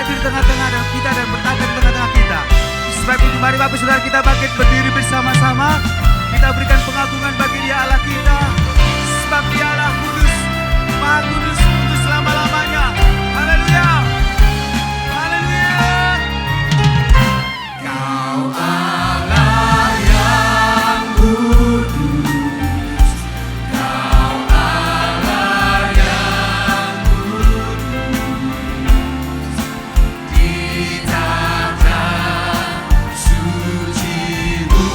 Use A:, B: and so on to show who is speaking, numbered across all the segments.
A: hadir di tengah-tengah kita dan bertata di tengah-tengah kita. Sebab itu mari Bapak Saudara kita bangkit berdiri bersama-sama. Kita berikan pengagungan bagi Dia Allah kita. Sebab Dia Allah kudus, Maha Kudus untuk selama-lamanya. Haleluya. Haleluya. Kau Allah yang kudus. Kau Allah yang kudus. Di tata suci-Mu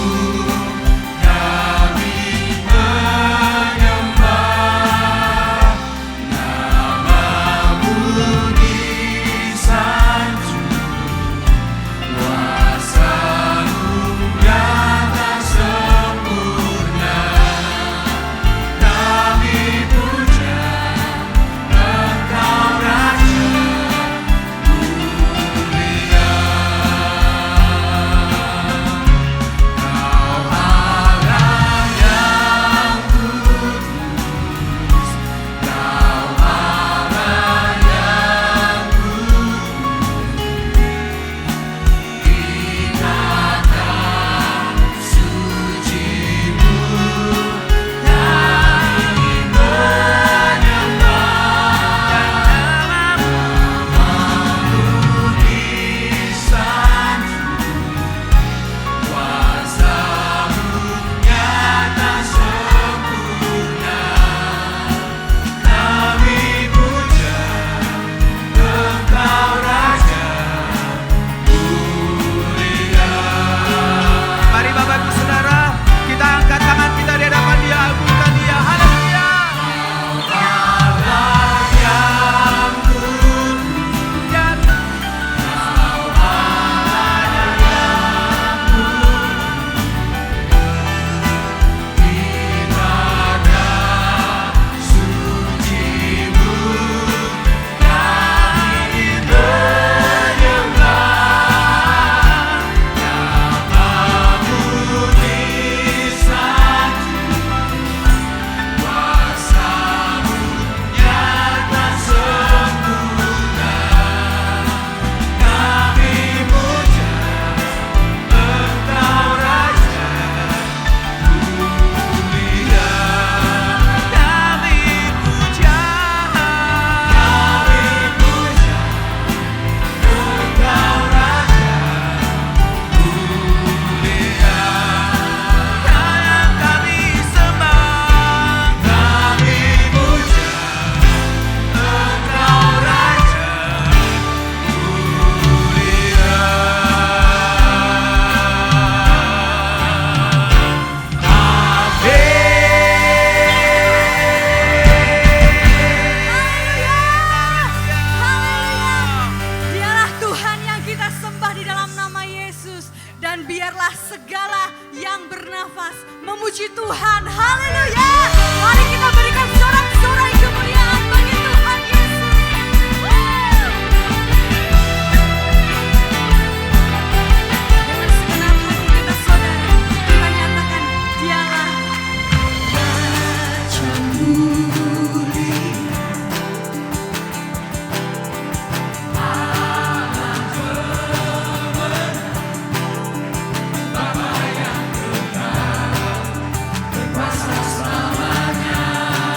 A: kami menyembah. Nama-Mu disanjung, kuasa-Mu nyata sempurna. Kami puja Engkau Raja mulia. Kau Allah yang kudus. Kau Allah yang kudus. Di tata suci-Mu kami menyembah. Nama-Mu disanjung, kuasa-Mu nyata sempurna. Kami puja Engkau Raja mulia. Mari Bapak Ibu Saudara, kita angkat tangan kita di hadapan Dia, agungkan Dia. Haleluya. Allah yang kudus. Kau Allah yang kudus. Di tata suci-Mu kami menyembah. Nama-Mu disanjung, kuasa-Mu nyata sempurna. Kami puja Engkau Raja mulia. Kami puja Engkau Raja mulia. Yang kami sembah, kami puja Engkau Raja mulia.
B: Dialah Tuhan yang kita sembah di dalam nama Yesus. Dan biarlah segala yang bernafas memuji Tuhan. Haleluya. Mari kita berikan sorak-sorai kemuliaan bagi Tuhan Yesus. Dengan segenap hati kita saudara, kita nyatakan Dialah Raja mulia. Bapa yang kekal, berkuasa selamanya.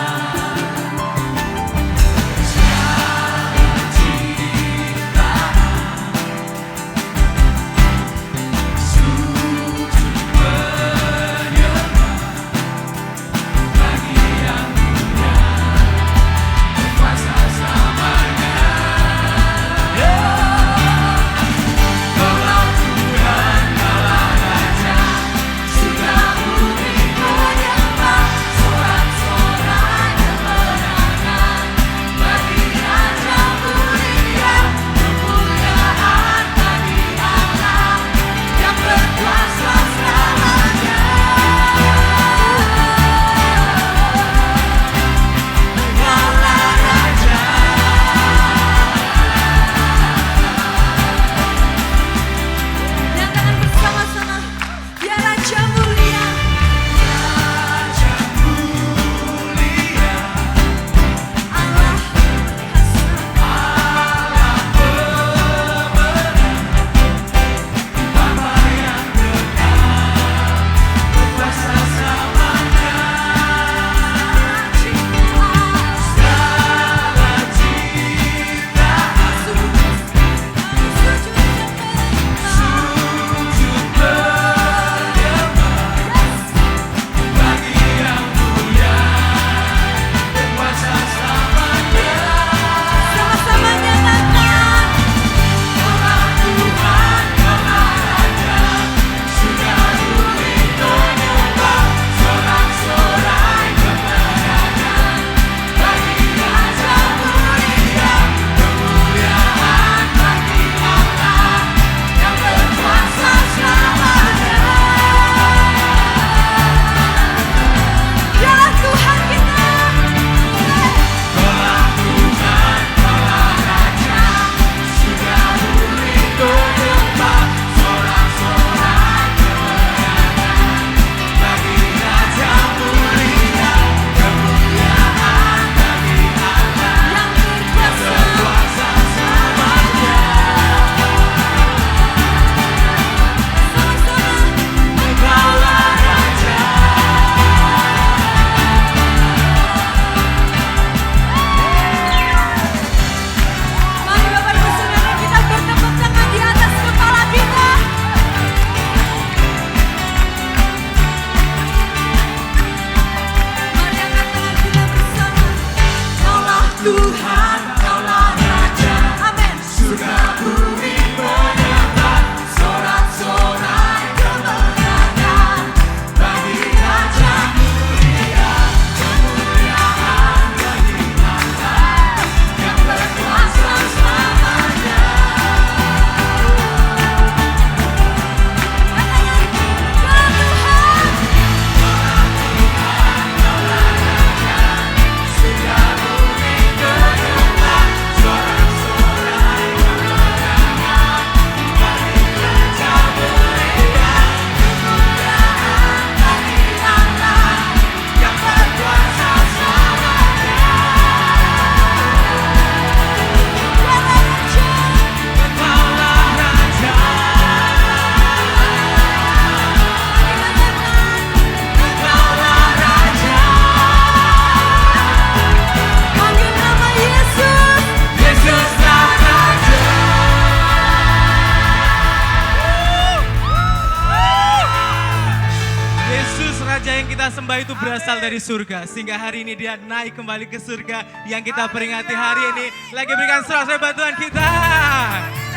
C: Raja yang kita sembah itu berasal dari surga. Sehingga hari ini dia naik kembali ke surga. Yang kita peringati hari ini. Lagi berikan sorak-sorai bantuan kita.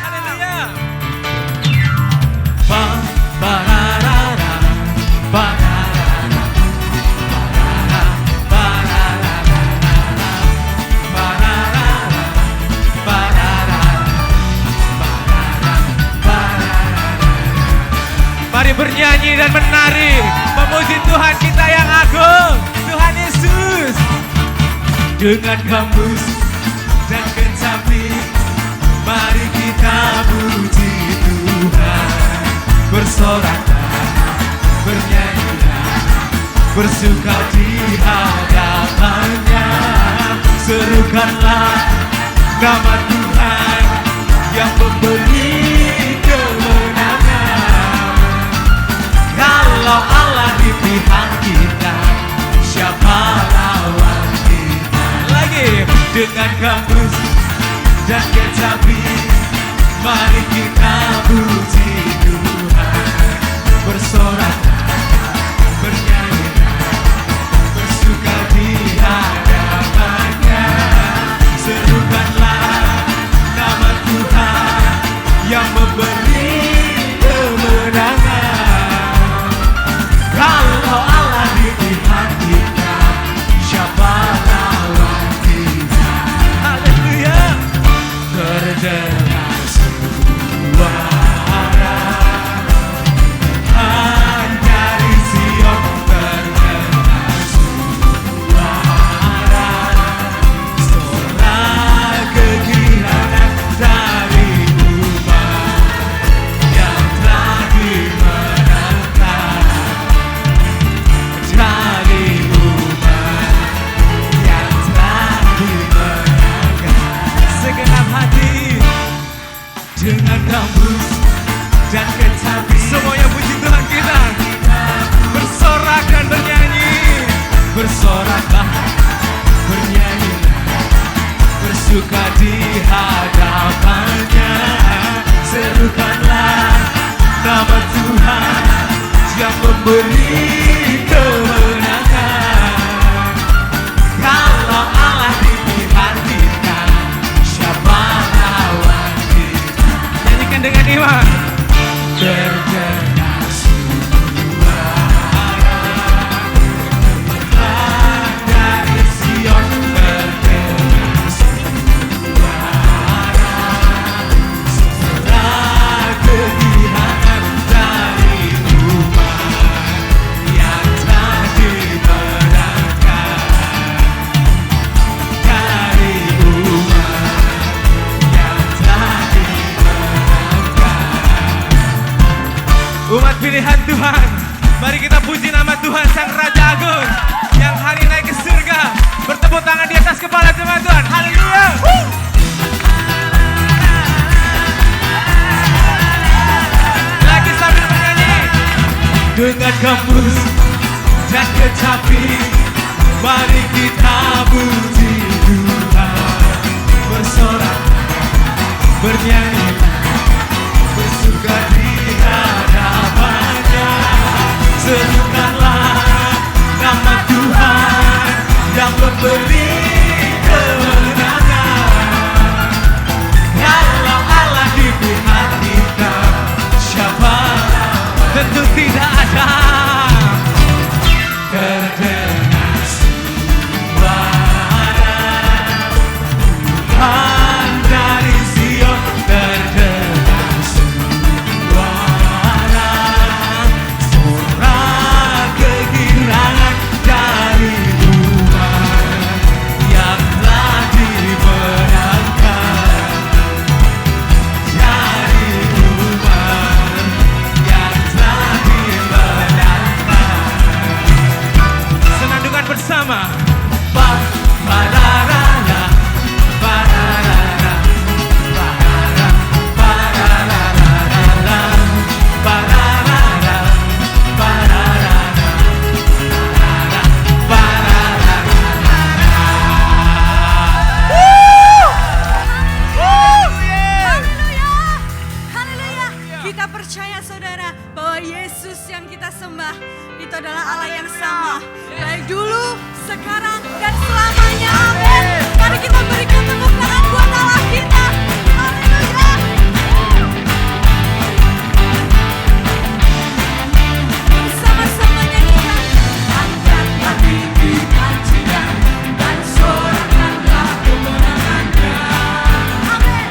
C: Haleluya. Mari bernyanyi dan menari, memuji Tuhan kita yang agung, Tuhan Yesus. Dengan gambus dan kecapi, mari kita puji Tuhan. Bersoraklah, bernyanyilah, bersuka di hadapannya. Serukanlah nama Tuhan yang memberi kemenangan. Kalau Allah di pihak kita, siapa lawan kita? Lagi dengan gambus dan kecapi, mari kita puji Tuhan. Bersoraklah, bernyanyilah, bersuka di hadapannya. Serukanlah nama Tuhan yang memberi kemenangan. Kalau Allah di pihak kita, siapa lawan kita? Haleluya. Terdengar suara Tuhan dari Sion, terdengar suara sorak kegirangan dari umat yang telah dimenangkan. Dari umat yang telah dimenangkan. Segenap hati dengan gambus dan kecapi, semuanya puji Tuhan kita. Bersorak dan bernyanyi. Bersoraklah, bernyanyilah, bersuka di hadapannya. Serukanlah nama Tuhan yang memberi kemenangan. Kalau Allah di pihak kita, siapa lawan kita? Nyanyikan dengan iman. Terdengar suara Tuhan dari Sion, terdengar suara sorak kegirangan dari umat yang telah dimenangkan. Dari umat yang telah dimenangkan. Umat pilihan Tuhan, mari kita puji nama Tuhan Sang Raja Agung yang hari naik ke surga. Bertepuk tangan di atas kepala teman-teman. Haleluya. Lagi sambil bernyanyi. Dengan gambus dan kecapi, mari kita puji Tuhan. Bersorak, bernyanyilah, bersuka di hadapannya. Serukanlah nama Tuhan yang memberi kemenangan. Kalau Allah di pihak kita, siapa lawan? Tentu tidak ada. Terdengar suara Tuhan dari Sion, terdengar suara sorak kegirangan dari umat yang telah dimenangkan. Dari umat yang telah dimenangkan.
B: yang kita sembah itu adalah Allah yang sama. Baik dulu, sekarang, dan selamanya. Amin. Mari kita berikan tepuk tangan buat Allah kita. Haleluya. Bersama-sama nyanyikan. Angkatlah tinggi pujinya dan sorakanlah kemenangannya. Amin.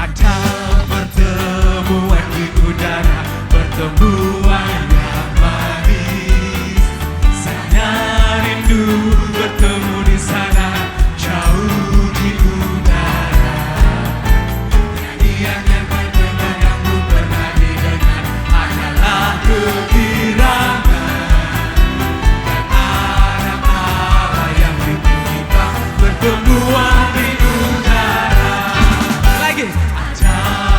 C: Ada pertemuan di udara, pertemuan yang manis. Saya rindu bertemu di sana, jauh di udara. Nyanyian yang terdengar yang ku pernah didengar adalah kegirangan dan anak Allah yang bikin kita bertemuan di udara. Lagi. Ada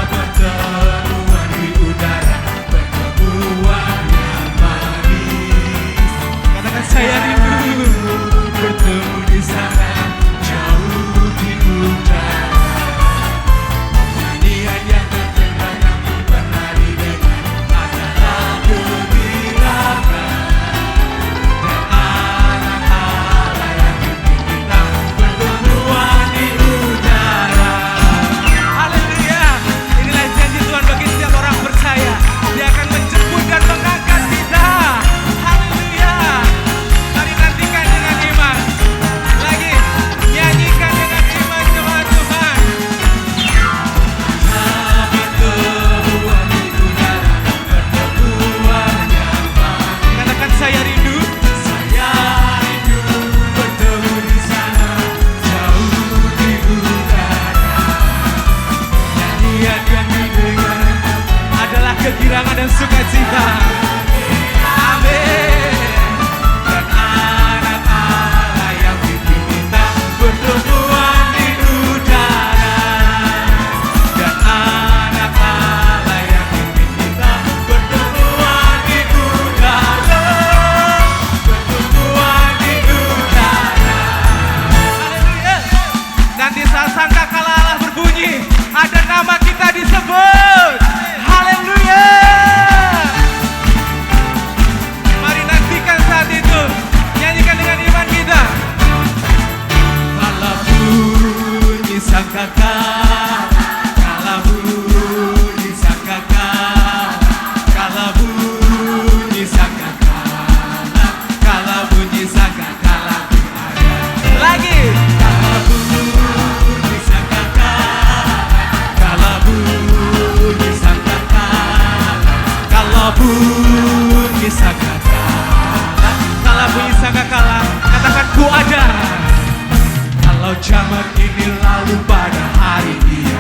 C: pertemuan di udara, pertemuan yang manis. Katakan saya rindu bertemu di sana, jauh di udara. Nyanyian yang terdengar yang ku pernah didengar adalah kegirangan dan anak Allah yang bikin kita bertemuan di udara. Haleluya. Inilah janji Tuhan bagi setiap orang percaya. Dia akan menjemput dan mengangkat kita. Haleluya. Mari nantikan dengan iman. Lagi nyanyikan dengan iman jemaat Tuhan. Pertemuan di udara, pertemuan yang manis. Katakan saya rindu. Saya rindu bertemu di sana, jauh di udara. Nyanyian yang didengar adalah kegirangan dan sukacita. Amin. Dan anak Allah yang bikin kita bertemuan di udara. Dan anak Allah yang bikin kita bertemuan di udara. Bertemuan di udara. Haleluya. Nanti saat sangkakala Allah berbunyi, ada nama kita disebut. Haleluya. Mari nantikan saat itu. Nyanyikan dengan iman kita. Kala bunyi sangkakala, kala bunyi sangkakala, kala bunyi sangkakala, kala bunyi sangkakala. Lagi. Kala bunyi sangkakala, kala bunyi sangkakala, kala bunyi sangkakala, kala bunyi sangkakala. Katakan ku ada. Kalau zaman ini lalu pada hari dia,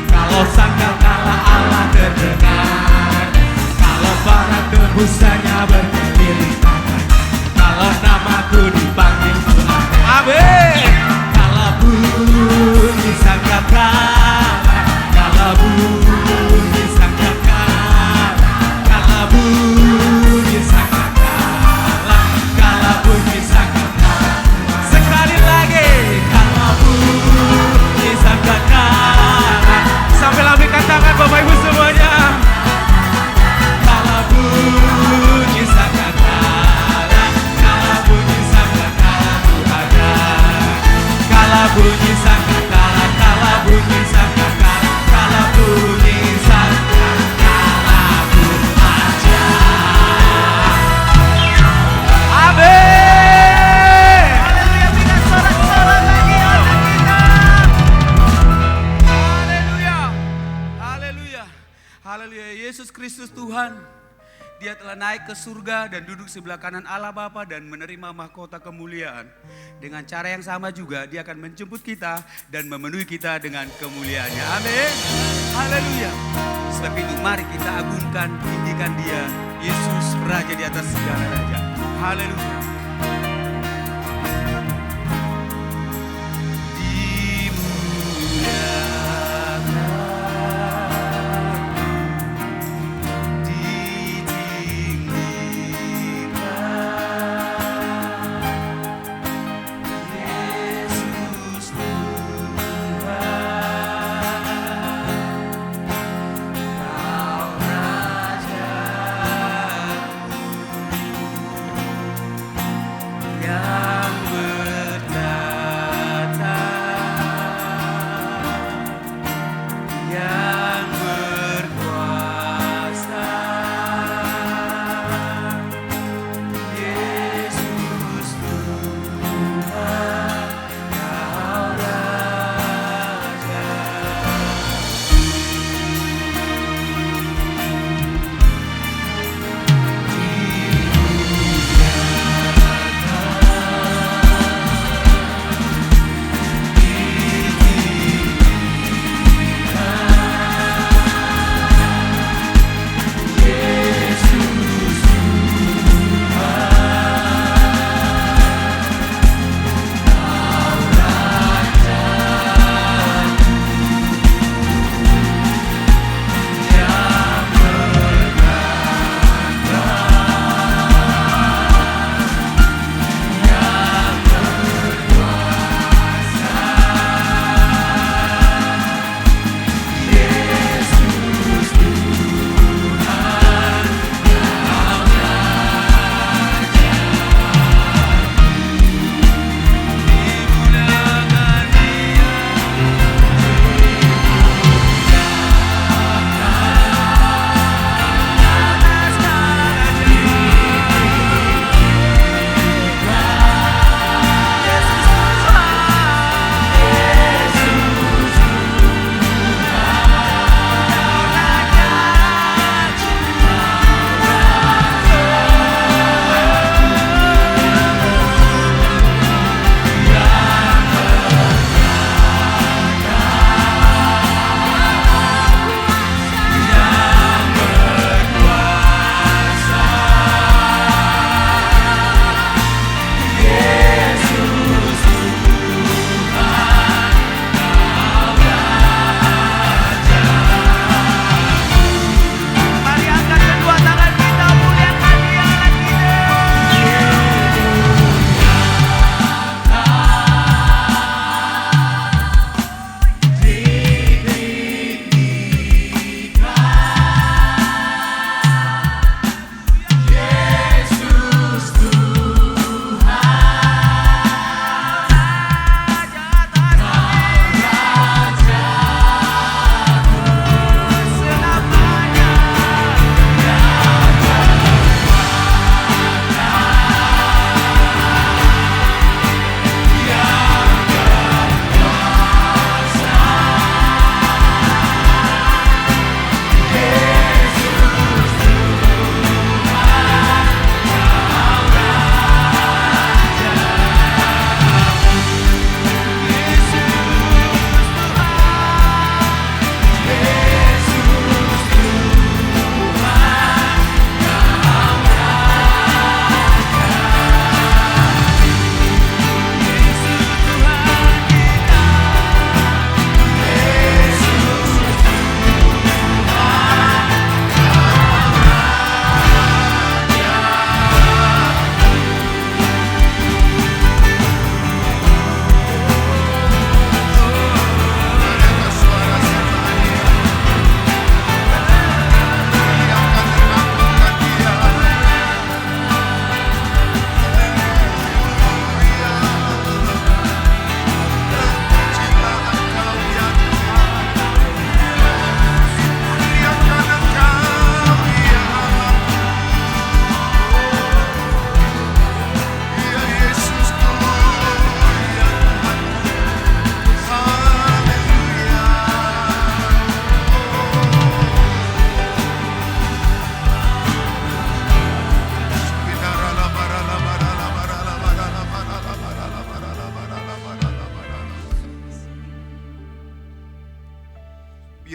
C: kalau sangkakala Allah terdengar, kalau para tebusannya berdiri tangan, kalau namaku dipanggil Tuhan. Amin. Kalau bunyi sangkakala, kalau bunyi sangkakala, kalau bunyi sangkakala, kalau bunyi sangkakala. Sekali lagi. Kalau bunyi sangkakala. Sampai lambaikan tangan Bapak Ibu semuanya. Kalau bunyi sangkakala, kalau bunyi sangkakala ku ada. Kalau bunyi sangkakala, kalau bunyi sangkakala, kalau bunyi sangkakala ku ada. Amin. Haleluya, berikan sorak-sorak bagi anak kita.
A: Haleluya. Haleluya. Haleluya. Yesus Kristus Tuhan. Dia telah naik ke surga dan duduk sebelah kanan Allah Bapa dan menerima mahkota kemuliaan. Dengan cara yang sama juga dia akan menjemput kita dan memenuhi kita dengan kemuliaannya. Amin. Haleluya. Sebab itu mari kita agungkan, tinggikan dia. Yesus Raja di atas segala raja. Haleluya.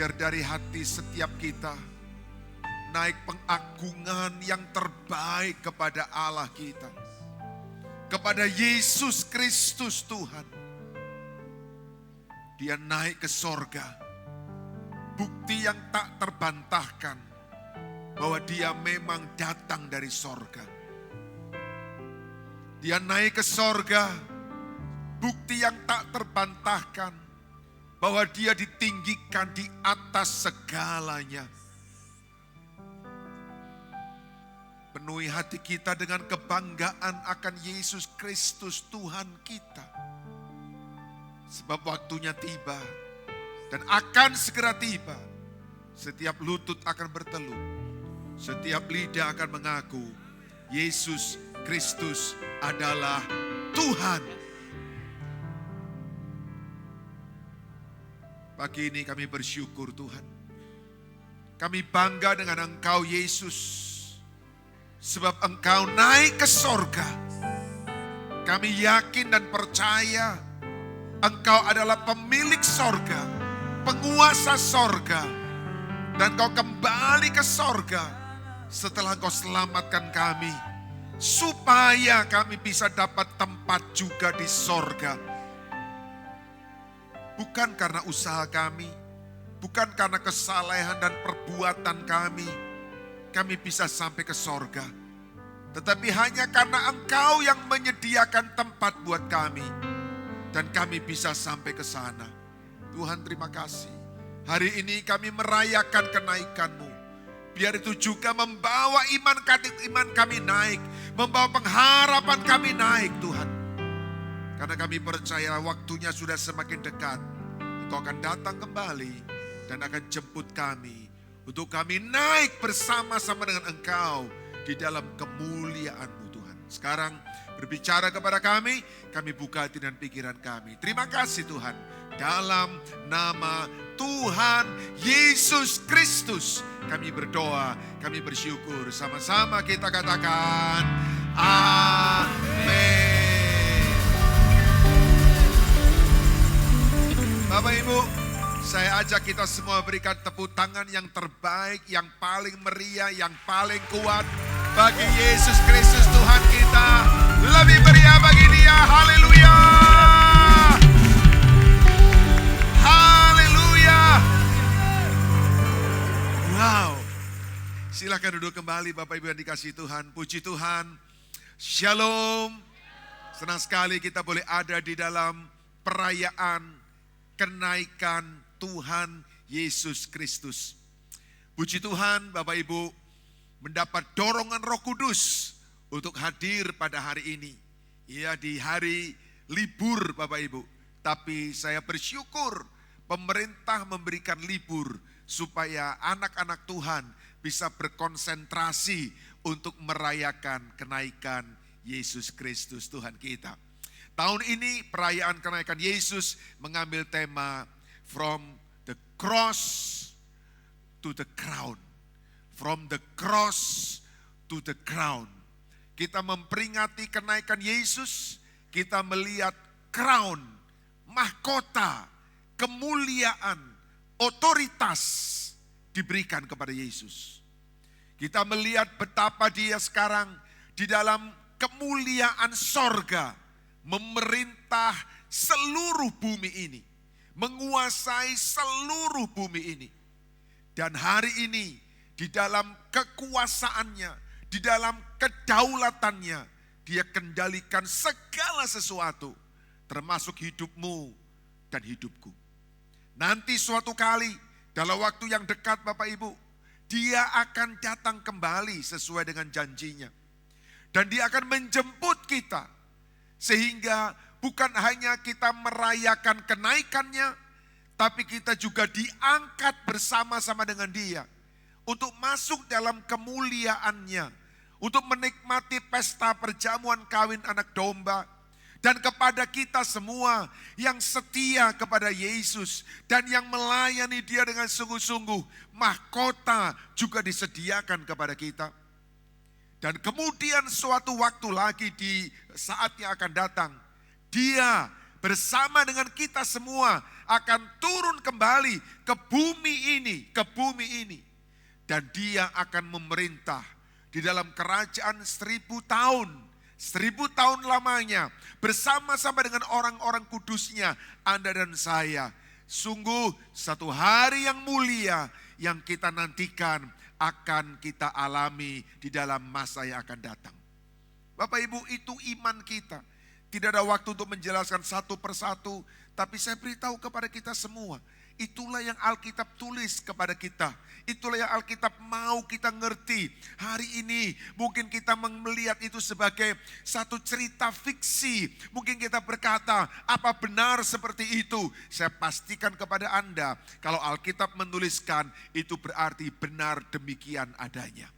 D: biar dari hati setiap kita naik pengagungan yang terbaik kepada Allah kita. Kepada Yesus Kristus Tuhan. Dia naik ke sorga. Bukti yang tak terbantahkan bahwa dia memang datang dari sorga. Dia naik ke sorga. Bukti yang tak terbantahkan bahwa dia ditinggikan di atas segalanya. Penuhi hati kita dengan kebanggaan akan Yesus Kristus Tuhan kita. Sebab waktunya tiba dan akan segera tiba. Setiap lutut akan bertelut. Setiap lidah akan mengaku Yesus Kristus adalah Tuhan. Pagi ini kami bersyukur Tuhan. Kami bangga dengan Engkau Yesus. Sebab Engkau naik ke sorga. Kami yakin dan percaya Engkau adalah pemilik sorga, penguasa sorga. Dan Engkau kembali ke sorga setelah Engkau selamatkan kami. Supaya kami bisa dapat tempat juga di sorga. Bukan karena usaha kami, bukan karena kesalehan dan perbuatan kami bisa sampai ke sorga. Tetapi hanya karena Engkau yang menyediakan tempat buat kami. Dan kami bisa sampai ke sana. Tuhan terima kasih. Hari ini kami merayakan kenaikan-Mu. Biar itu juga membawa iman kami naik. Membawa pengharapan kami naik Tuhan. Karena kami percaya waktunya sudah semakin dekat. Engkau akan datang kembali dan akan jemput kami. Untuk kami naik bersama-sama dengan Engkau di dalam kemuliaan-Mu Tuhan. Sekarang berbicara kepada kami buka hati dan pikiran kami. Terima kasih Tuhan. Dalam nama Tuhan Yesus Kristus kami berdoa, kami bersyukur. Sama-sama kita katakan amin. Bapak Ibu, saya ajak kita semua berikan tepuk tangan yang terbaik, yang paling meriah, yang paling kuat bagi Yesus Kristus Tuhan kita. Lebih meriah bagi Dia. Haleluya. Haleluya. Wow. Silakan duduk kembali Bapak Ibu yang dikasihi Tuhan. Puji Tuhan. Shalom. Senang sekali kita boleh ada di dalam perayaan kenaikan Tuhan Yesus Kristus. Puji Tuhan Bapak Ibu mendapat dorongan Roh Kudus untuk hadir pada hari ini. Ya di hari libur Bapak Ibu. Tapi saya bersyukur pemerintah memberikan libur supaya anak-anak Tuhan bisa berkonsentrasi untuk merayakan kenaikan Yesus Kristus Tuhan kita. Tahun ini perayaan kenaikan Yesus mengambil tema From the Cross to the Crown. From the Cross to the Crown. Kita memperingati kenaikan Yesus, kita melihat crown, mahkota, kemuliaan, otoritas diberikan kepada Yesus. Kita melihat betapa Dia sekarang di dalam kemuliaan sorga, memerintah seluruh bumi ini, menguasai seluruh bumi ini. Dan hari ini di dalam kekuasaannya, di dalam kedaulatannya, Dia kendalikan segala sesuatu, termasuk hidupmu dan hidupku. Nanti suatu kali, dalam waktu yang dekat Bapak Ibu, Dia akan datang kembali sesuai dengan janjinya. Dan Dia akan menjemput kita. Sehingga bukan hanya kita merayakan kenaikannya, tapi kita juga diangkat bersama-sama dengan Dia. Untuk masuk dalam kemuliaannya. Untuk menikmati pesta perjamuan kawin anak domba. Dan kepada kita semua yang setia kepada Yesus. Dan yang melayani Dia dengan sungguh-sungguh. Mahkota juga disediakan kepada kita. Dan kemudian suatu waktu lagi di saat yang akan datang, Dia bersama dengan kita semua akan turun kembali ke bumi ini. Dan dia akan memerintah di dalam kerajaan 1000 tahun. 1000 tahun lamanya bersama-sama dengan orang-orang kudusnya, Anda dan saya. Sungguh satu hari yang mulia yang kita nantikan akan kita alami di dalam masa yang akan datang. Bapak Ibu, itu iman kita. Tidak ada waktu untuk menjelaskan satu persatu, tapi saya beritahu kepada kita semua. Itulah yang Alkitab tulis kepada kita. Itulah yang Alkitab mau kita ngerti. Hari ini mungkin kita melihat itu sebagai satu cerita fiksi. Mungkin kita berkata, apa benar seperti itu? Saya pastikan kepada Anda, kalau Alkitab menuliskan, itu berarti benar demikian adanya.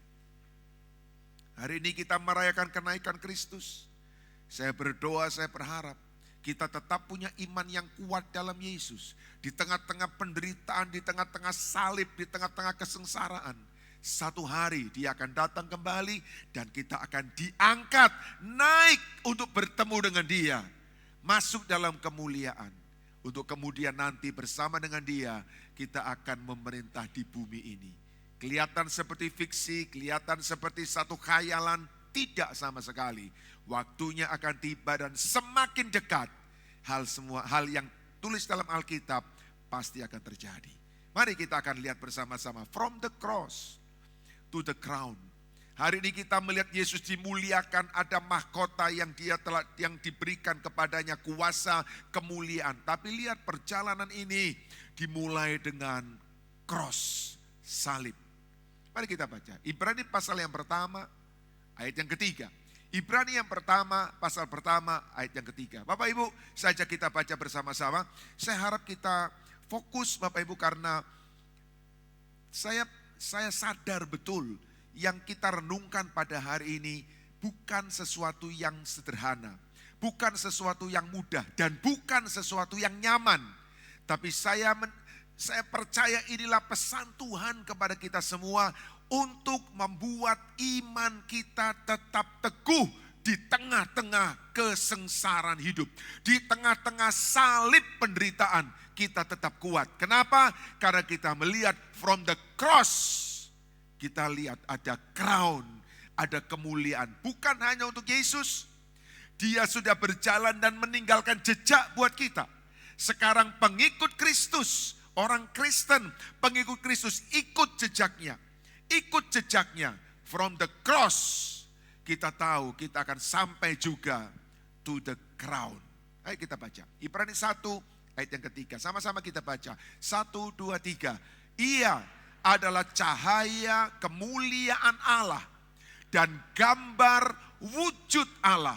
D: Hari ini kita merayakan kenaikan Kristus. Saya berdoa, saya berharap kita tetap punya iman yang kuat dalam Yesus. Di tengah-tengah penderitaan, di tengah-tengah salib, di tengah-tengah kesengsaraan. Satu hari dia akan datang kembali dan kita akan diangkat, naik untuk bertemu dengan dia. Masuk dalam kemuliaan. Untuk kemudian nanti bersama dengan dia, kita akan memerintah di bumi ini. Kelihatan seperti fiksi, kelihatan seperti satu khayalan, tidak sama sekali. Waktunya akan tiba dan semakin dekat. Hal yang tulis dalam Alkitab pasti akan terjadi. Mari kita akan lihat bersama-sama. From the cross to the crown. Hari ini kita melihat Yesus dimuliakan, ada mahkota yang yang diberikan kepadanya, kuasa kemuliaan. Tapi lihat perjalanan ini dimulai dengan cross, salib. Mari kita baca. Ibrani pasal yang pertama, ayat yang ketiga. Ibrani yang pertama, pasal pertama, ayat yang ketiga. Bapak Ibu, saja kita baca bersama-sama. Saya harap kita fokus Bapak Ibu, karena saya sadar betul yang kita renungkan pada hari ini bukan sesuatu yang sederhana. Bukan sesuatu yang mudah dan bukan sesuatu yang nyaman. Tapi saya percaya inilah pesan Tuhan kepada kita semua untuk membuat iman kita tetap teguh di tengah-tengah kesengsaraan hidup. Di tengah-tengah salib penderitaan kita tetap kuat. Kenapa? Karena kita melihat from the cross. Kita lihat ada crown, ada kemuliaan. Bukan hanya untuk Yesus. Dia sudah berjalan dan meninggalkan jejak buat kita. Sekarang pengikut Kristus, orang Kristen, pengikut Kristus ikut jejaknya. Ikut jejaknya. From the cross kita tahu kita akan sampai juga to the crown. Ayo kita baca. Ibrani 1 ayat yang ketiga. Sama-sama kita baca. 1, 2, 3. Ia adalah cahaya kemuliaan Allah dan gambar wujud Allah,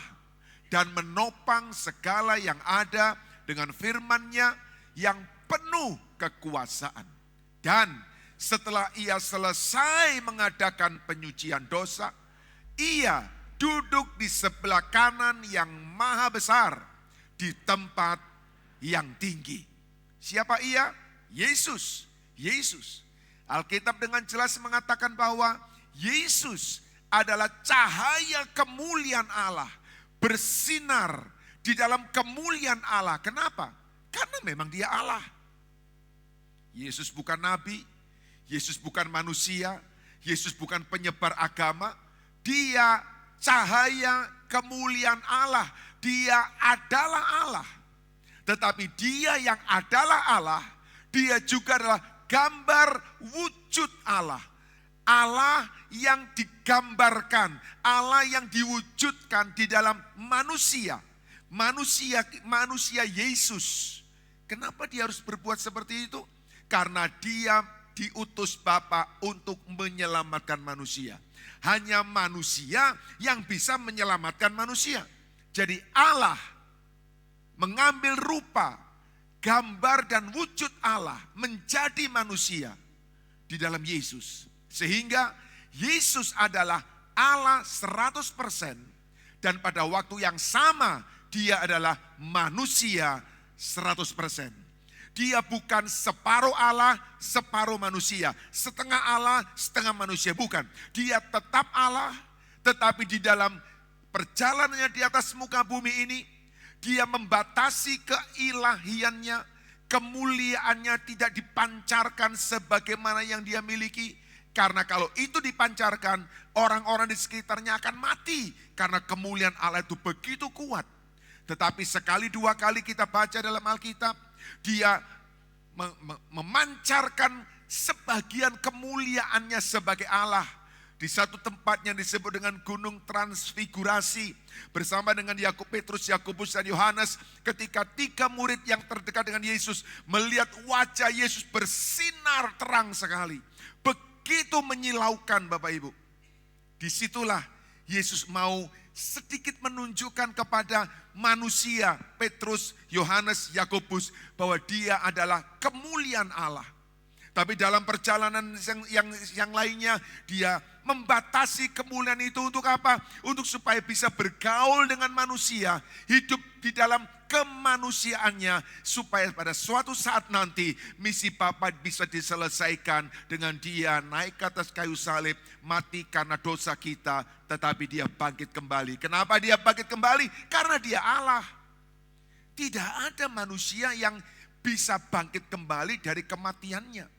D: dan menopang segala yang ada dengan firman-Nya yang penuh kekuasaan. Dan setelah ia selesai mengadakan penyucian dosa, ia duduk di sebelah kanan yang maha besar di tempat yang tinggi. Siapa ia? Yesus. Yesus. Alkitab dengan jelas mengatakan bahwa Yesus adalah cahaya kemuliaan Allah, bersinar di dalam kemuliaan Allah. Kenapa? Karena memang dia Allah. Yesus bukan nabi, Yesus bukan manusia, Yesus bukan penyebar agama. Dia cahaya kemuliaan Allah. Dia adalah Allah. Tetapi dia yang adalah Allah, dia juga adalah gambar wujud Allah. Allah yang digambarkan, Allah yang diwujudkan di dalam manusia. Manusia Yesus. Kenapa dia harus berbuat seperti itu? Karena dia diutus Bapa untuk menyelamatkan manusia. Hanya manusia yang bisa menyelamatkan manusia. Jadi Allah mengambil rupa, gambar dan wujud Allah menjadi manusia di dalam Yesus. Sehingga Yesus adalah Allah 100% dan pada waktu yang sama dia adalah manusia 100%. Dia bukan separuh Allah, separuh manusia. Setengah Allah, setengah manusia. Bukan. Dia tetap Allah, tetapi di dalam perjalanannya di atas muka bumi ini, Dia membatasi keilahiannya, kemuliaannya tidak dipancarkan sebagaimana yang dia miliki. Karena kalau itu dipancarkan, orang-orang di sekitarnya akan mati. Karena kemuliaan Allah itu begitu kuat. Tetapi sekali dua kali kita baca dalam Alkitab, dia memancarkan sebagian kemuliaannya sebagai Allah. Di satu tempat yang disebut dengan Gunung Transfigurasi, bersama dengan Petrus, Yakobus, dan Yohanes, ketika 3 murid yang terdekat dengan Yesus melihat wajah Yesus bersinar terang sekali. Begitu menyilaukan Bapak Ibu. Disitulah Yesus mau sedikit menunjukkan kepada manusia, Petrus, Yohanes, Yakobus, bahwa dia adalah kemuliaan Allah. Tapi dalam perjalanan yang lainnya, dia membatasi kemuliaan itu untuk apa? Untuk supaya bisa bergaul dengan manusia, hidup di dalam kemanusiaannya, supaya pada suatu saat nanti misi Bapa bisa diselesaikan dengan dia naik ke atas kayu salib, mati karena dosa kita, tetapi dia bangkit kembali. Kenapa dia bangkit kembali? Karena dia Allah. Tidak ada manusia yang bisa bangkit kembali dari kematiannya.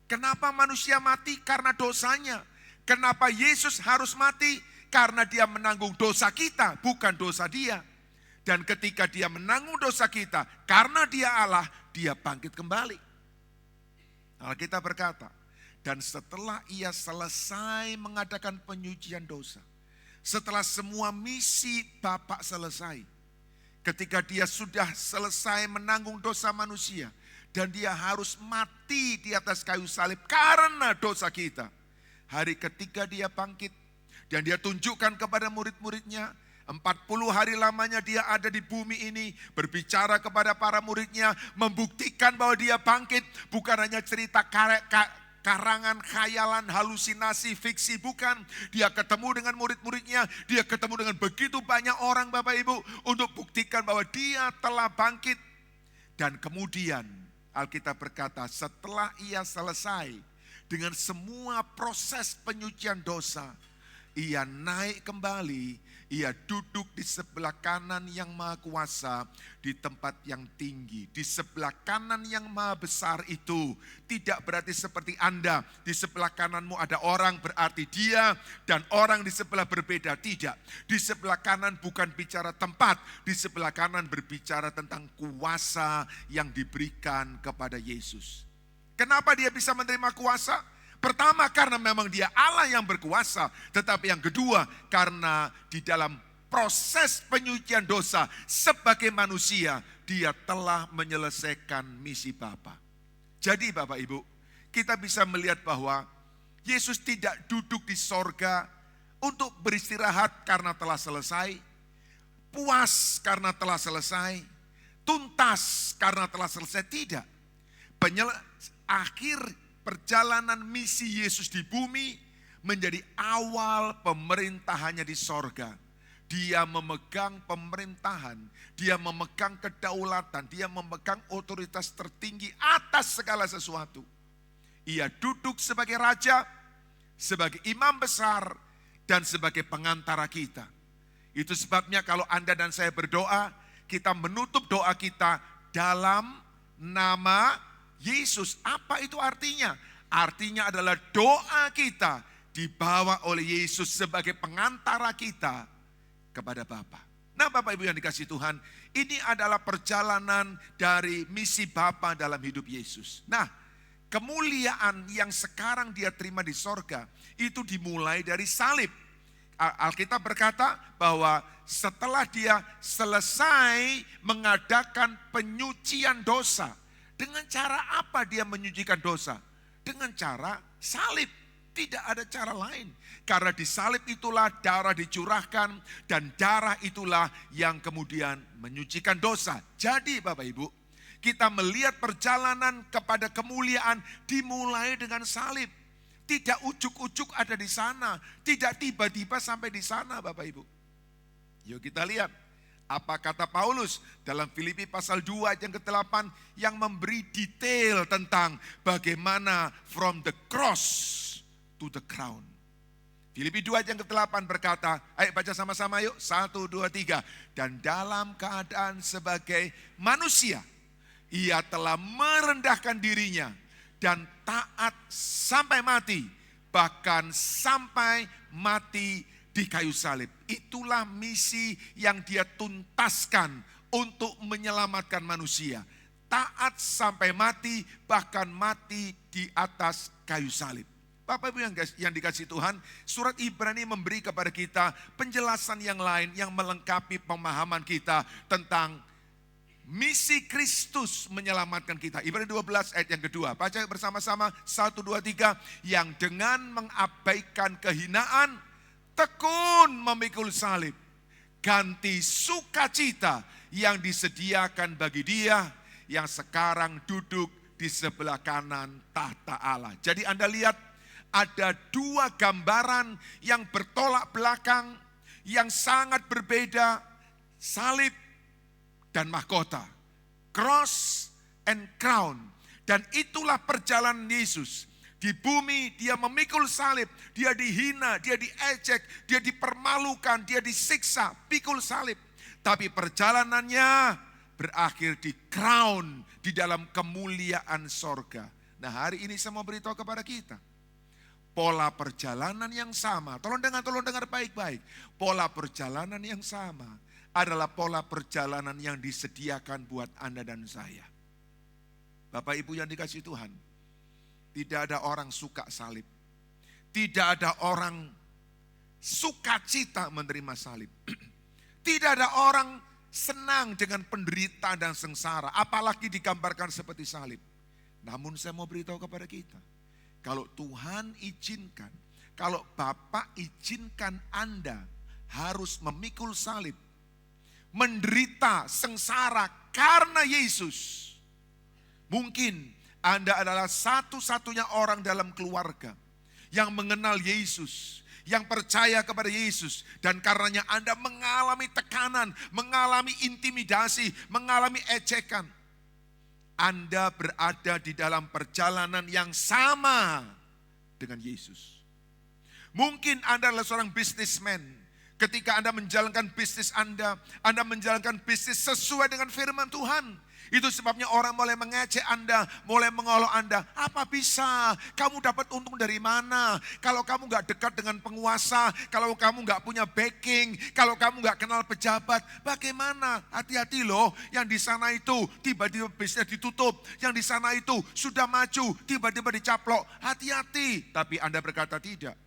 D: Kenapa manusia mati? Karena dosanya. Kenapa Yesus harus mati? Karena dia menanggung dosa kita, bukan dosa dia. Dan ketika dia menanggung dosa kita, karena dia Allah, dia bangkit kembali. Alkitab berkata, dan setelah ia selesai mengadakan penyucian dosa, setelah semua misi Bapa selesai, ketika dia sudah selesai menanggung dosa manusia, dan dia harus mati di atas kayu salib karena dosa kita. Hari ketiga dia bangkit, dan dia tunjukkan kepada murid-muridnya, 40 hari lamanya dia ada di bumi ini, berbicara kepada para muridnya, membuktikan bahwa dia bangkit. Bukan hanya cerita karangan, khayalan, halusinasi, fiksi, bukan. Dia ketemu dengan murid-muridnya, dia ketemu dengan begitu banyak orang Bapak Ibu, untuk buktikan bahwa dia telah bangkit. Dan kemudian Alkitab berkata, setelah ia selesai dengan semua proses penyucian dosa, ia naik kembali, ia duduk di sebelah kanan yang maha kuasa, di tempat yang tinggi. Di sebelah kanan yang maha besar itu tidak berarti seperti Anda, di sebelah kananmu ada orang berarti dia, dan orang di sebelah berbeda, tidak. Di sebelah kanan bukan bicara tempat, di sebelah kanan berbicara tentang kuasa yang diberikan kepada Yesus. Kenapa dia bisa menerima kuasa? Pertama, karena memang dia Allah yang berkuasa. Tetapi yang kedua, karena di dalam proses penyucian dosa sebagai manusia, dia telah menyelesaikan misi Bapa. Jadi Bapak Ibu, kita bisa melihat bahwa Yesus tidak duduk di sorga untuk beristirahat karena telah selesai, puas karena telah selesai, tuntas karena telah selesai, tidak. Akhir perjalanan misi Yesus di bumi menjadi awal pemerintahannya di sorga. Dia memegang pemerintahan, dia memegang kedaulatan, dia memegang otoritas tertinggi atas segala sesuatu. Ia duduk sebagai raja, sebagai imam besar, dan sebagai pengantara kita. Itu sebabnya kalau Anda dan saya berdoa, kita menutup doa kita dalam nama Yesus. Apa itu artinya? Artinya adalah doa kita dibawa oleh Yesus sebagai pengantara kita kepada Bapa. Nah Bapak Ibu yang dikasihi Tuhan, ini adalah perjalanan dari misi Bapa dalam hidup Yesus. Nah, kemuliaan yang sekarang dia terima di sorga, itu dimulai dari salib. Alkitab berkata bahwa setelah dia selesai mengadakan penyucian dosa, dengan cara apa dia menyucikan dosa? Dengan cara salib. Tidak ada cara lain. Karena di salib itulah darah dicurahkan, dan darah itulah yang kemudian menyucikan dosa. Jadi Bapak Ibu, kita melihat perjalanan kepada kemuliaan dimulai dengan salib. Tidak ujuk-ujuk ada di sana. Tidak tiba-tiba sampai di sana Bapak Ibu. Yuk kita lihat. Apa kata Paulus dalam Filipi pasal 2 ayat yang ke-8 yang memberi detail tentang bagaimana from the cross to the crown. Filipi 2 ayat yang ke-8 berkata, ayo baca sama-sama yuk, 1, 2, 3. Dan dalam keadaan sebagai manusia, ia telah merendahkan dirinya dan taat sampai mati, bahkan sampai mati di kayu salib. Itulah misi yang dia tuntaskan untuk menyelamatkan manusia. Taat sampai mati, bahkan mati di atas kayu salib. Bapak Ibu yang dikasih Tuhan, surat Ibrani memberi kepada kita penjelasan yang lain yang melengkapi pemahaman kita tentang misi Kristus menyelamatkan kita. Ibrani 12 ayat yang kedua. Baca bersama-sama, 1, 2, 3. Yang dengan mengabaikan kehinaan, tekun memikul salib. Ganti sukacita yang disediakan bagi dia yang sekarang duduk di sebelah kanan tahta Allah. Jadi Anda lihat ada dua gambaran yang bertolak belakang, yang sangat berbeda. Salib dan mahkota. Cross and crown. Dan itulah perjalanan Yesus. Di bumi dia memikul salib, dia dihina, dia diejek, dia dipermalukan, dia disiksa, pikul salib. Tapi perjalanannya berakhir di crown, di dalam kemuliaan sorga. Nah hari ini saya mau beritahu kepada kita. Pola perjalanan yang sama, tolong dengar baik-baik. Pola perjalanan yang sama adalah pola perjalanan yang disediakan buat Anda dan saya. Bapak Ibu yang dikasih Tuhan, tidak ada orang suka salib. Tidak ada orang sukacita menerima salib. Tidak ada orang senang dengan penderitaan dan sengsara, apalagi digambarkan seperti salib. Namun saya mau beritahu kepada kita, kalau Tuhan izinkan, kalau Bapak izinkan Anda harus memikul salib, menderita sengsara karena Yesus, mungkin Anda adalah satu-satunya orang dalam keluarga yang mengenal Yesus, yang percaya kepada Yesus, dan karenanya Anda mengalami tekanan, mengalami intimidasi, mengalami ejekan. Anda berada di dalam perjalanan yang sama dengan Yesus. Mungkin Anda adalah seorang bisnismen. Ketika Anda menjalankan bisnis Anda menjalankan bisnis sesuai dengan firman Tuhan. Itu sebabnya orang mulai mengejek Anda, mulai mengolok Anda. Apa bisa? Kamu dapat untung dari mana? Kalau kamu gak dekat dengan penguasa, kalau kamu gak punya backing, kalau kamu gak kenal pejabat, bagaimana? Hati-hati loh, yang di sana itu tiba-tiba bisnisnya ditutup, yang di sana itu sudah maju, tiba-tiba dicaplok. Hati-hati. Tapi Anda berkata tidak.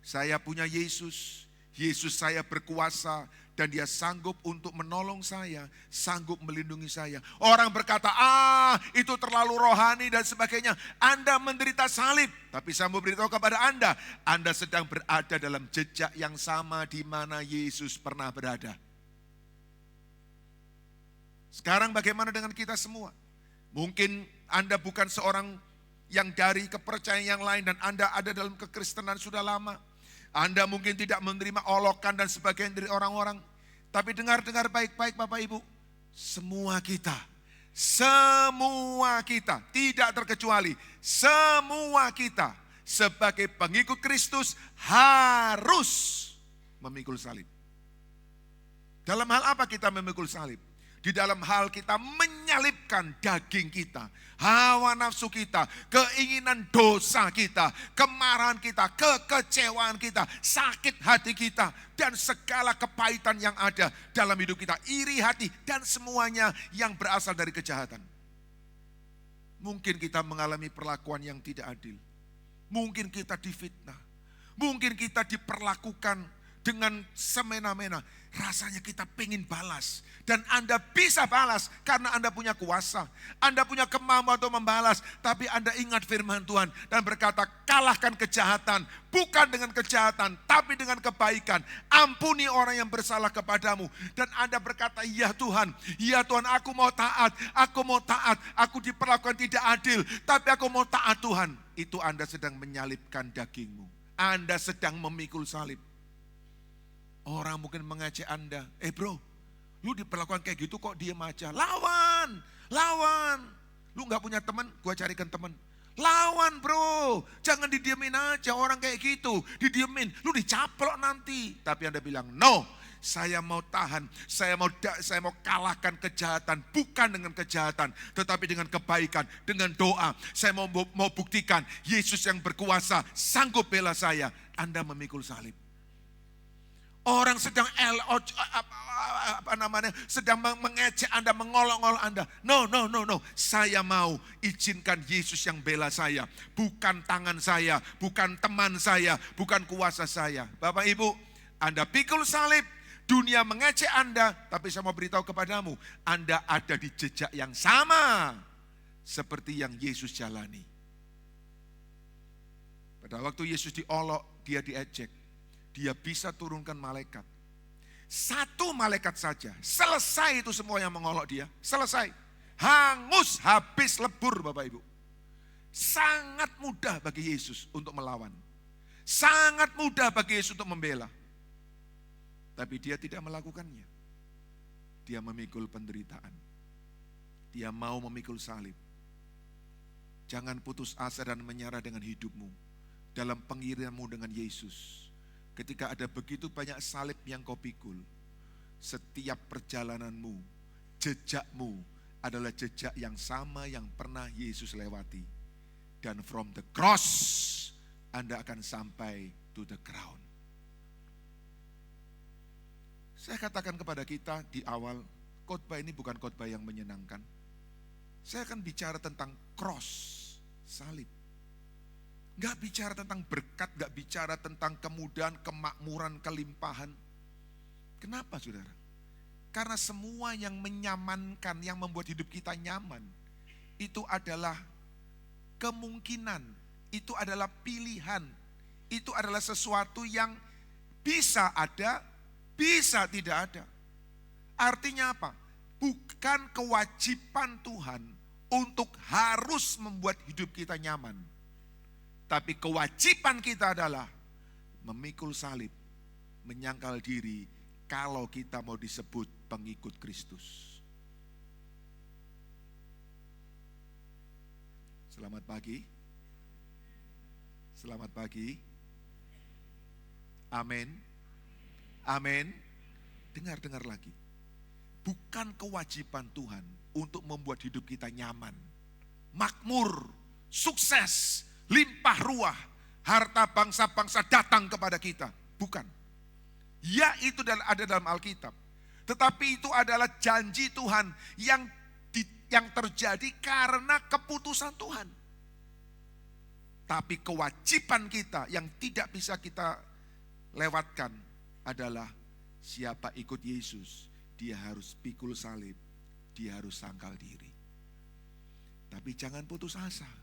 D: Saya punya Yesus, Yesus saya berkuasa, dan dia sanggup untuk menolong saya, sanggup melindungi saya. Orang berkata, itu terlalu rohani dan sebagainya. Anda menderita salib. Tapi saya mau beritahu kepada Anda sedang berada dalam jejak yang sama di mana Yesus pernah berada. Sekarang bagaimana dengan kita semua? Mungkin Anda bukan seorang yang dari kepercayaan yang lain dan Anda ada dalam kekristenan sudah lama. Anda mungkin tidak menerima olokan dan sebagainya dari orang-orang. Tapi dengar baik-baik Bapak Ibu. Semua kita, tidak terkecuali. Semua kita sebagai pengikut Kristus harus memikul salib. Dalam hal apa kita memikul salib? Di dalam hal kita menyalibkan daging kita, hawa nafsu kita, keinginan dosa kita, kemarahan kita, kekecewaan kita, sakit hati kita, dan segala kepahitan yang ada dalam hidup kita, iri hati, dan semuanya yang berasal dari kejahatan. Mungkin kita mengalami perlakuan yang tidak adil. Mungkin kita difitnah. Mungkin kita diperlakukan dengan semena-mena. Rasanya kita pengen balas. Dan Anda bisa balas karena Anda punya kuasa. Anda punya kemampuan untuk membalas. Tapi Anda ingat firman Tuhan dan berkata, kalahkan kejahatan. Bukan dengan kejahatan, tapi dengan kebaikan. Ampuni orang yang bersalah kepadamu. Dan Anda berkata, ya Tuhan, aku mau taat. Aku diperlakukan tidak adil. Tapi aku mau taat Tuhan. Itu Anda sedang menyalibkan dagingmu. Anda sedang memikul salib. Orang mungkin mengejek Anda. Bro, lu diperlakukan kayak gitu kok diem aja. Lawan. Lu gak punya teman, gua carikan teman. Lawan bro, jangan didiemin aja orang kayak gitu. Didiemin, lu dicaplok nanti. Tapi Anda bilang, no, saya mau tahan, saya mau kalahkan kejahatan. Bukan dengan kejahatan, tetapi dengan kebaikan, dengan doa. Saya mau buktikan, Yesus yang berkuasa, sanggup bela saya. Anda memikul salib. Orang sedang sedang mengejek Anda, mengolok-olok Anda. No. Saya mau izinkan Yesus yang bela saya. Bukan tangan saya, bukan teman saya, bukan kuasa saya. Bapak Ibu, Anda pikul salib, dunia mengejek Anda, tapi saya mau beritahu kepadamu, Anda ada di jejak yang sama seperti yang Yesus jalani. Pada waktu Yesus diolok, dia diejek. Dia bisa turunkan malaikat. Satu malaikat saja, selesai itu semua yang mengolok dia. Selesai. Hangus, habis lebur Bapak Ibu. Sangat mudah bagi Yesus untuk melawan. Sangat mudah bagi Yesus untuk membela. Tapi dia tidak melakukannya. Dia memikul penderitaan. Dia mau memikul salib. Jangan putus asa dan menyerah dengan hidupmu. Dalam pengirianmu dengan Yesus. Ketika ada begitu banyak salib yang kau pikul, setiap perjalananmu, jejakmu adalah jejak yang sama yang pernah Yesus lewati. Dan from the cross, Anda akan sampai to the crown. Saya katakan kepada kita di awal, khotbah ini bukan khotbah yang menyenangkan. Saya akan bicara tentang cross, salib. Gak bicara tentang berkat, gak bicara tentang kemudahan, kemakmuran, kelimpahan. Kenapa saudara? Karena semua yang menyamankan, yang membuat hidup kita nyaman, itu adalah kemungkinan, itu adalah pilihan, itu adalah sesuatu yang bisa ada, bisa tidak ada. Artinya apa? Bukan kewajiban Tuhan untuk harus membuat hidup kita nyaman. Tapi kewajiban kita adalah memikul salib, menyangkal diri kalau kita mau disebut pengikut Kristus. Selamat pagi. Selamat pagi. Amin. Amin. Dengar lagi. Bukan kewajiban Tuhan untuk membuat hidup kita nyaman, makmur, sukses, limpah ruah, harta bangsa-bangsa datang kepada kita. Bukan. Ya, itu ada dalam Alkitab. Tetapi itu adalah janji Tuhan yang terjadi karena keputusan Tuhan. Tapi kewajiban kita yang tidak bisa kita lewatkan adalah siapa ikut Yesus, dia harus pikul salib, dia harus sangkal diri. Tapi jangan putus asa.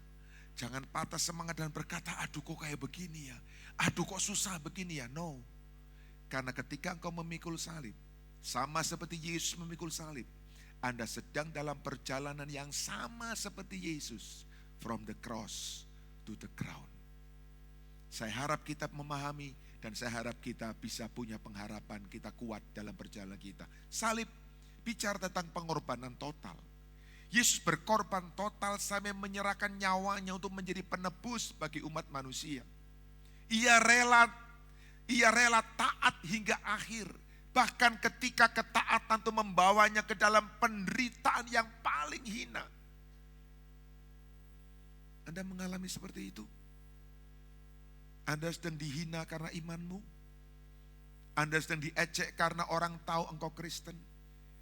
D: Jangan patah semangat dan berkata, aduh kok kayak begini ya, aduh kok susah begini ya. No, karena ketika engkau memikul salib, sama seperti Yesus memikul salib, Anda sedang dalam perjalanan yang sama seperti Yesus, from the cross to the crown. Saya harap kita memahami dan saya harap kita bisa punya pengharapan, kita kuat dalam perjalanan kita. Salib bicara tentang pengorbanan total. Yesus berkorban total sampai menyerahkan nyawanya untuk menjadi penebus bagi umat manusia. Ia rela taat hingga akhir. Bahkan ketika ketaatan itu membawanya ke dalam penderitaan yang paling hina. Anda mengalami seperti itu? Anda sedang dihina karena imanmu? Anda sedang diejek karena orang tahu engkau Kristen?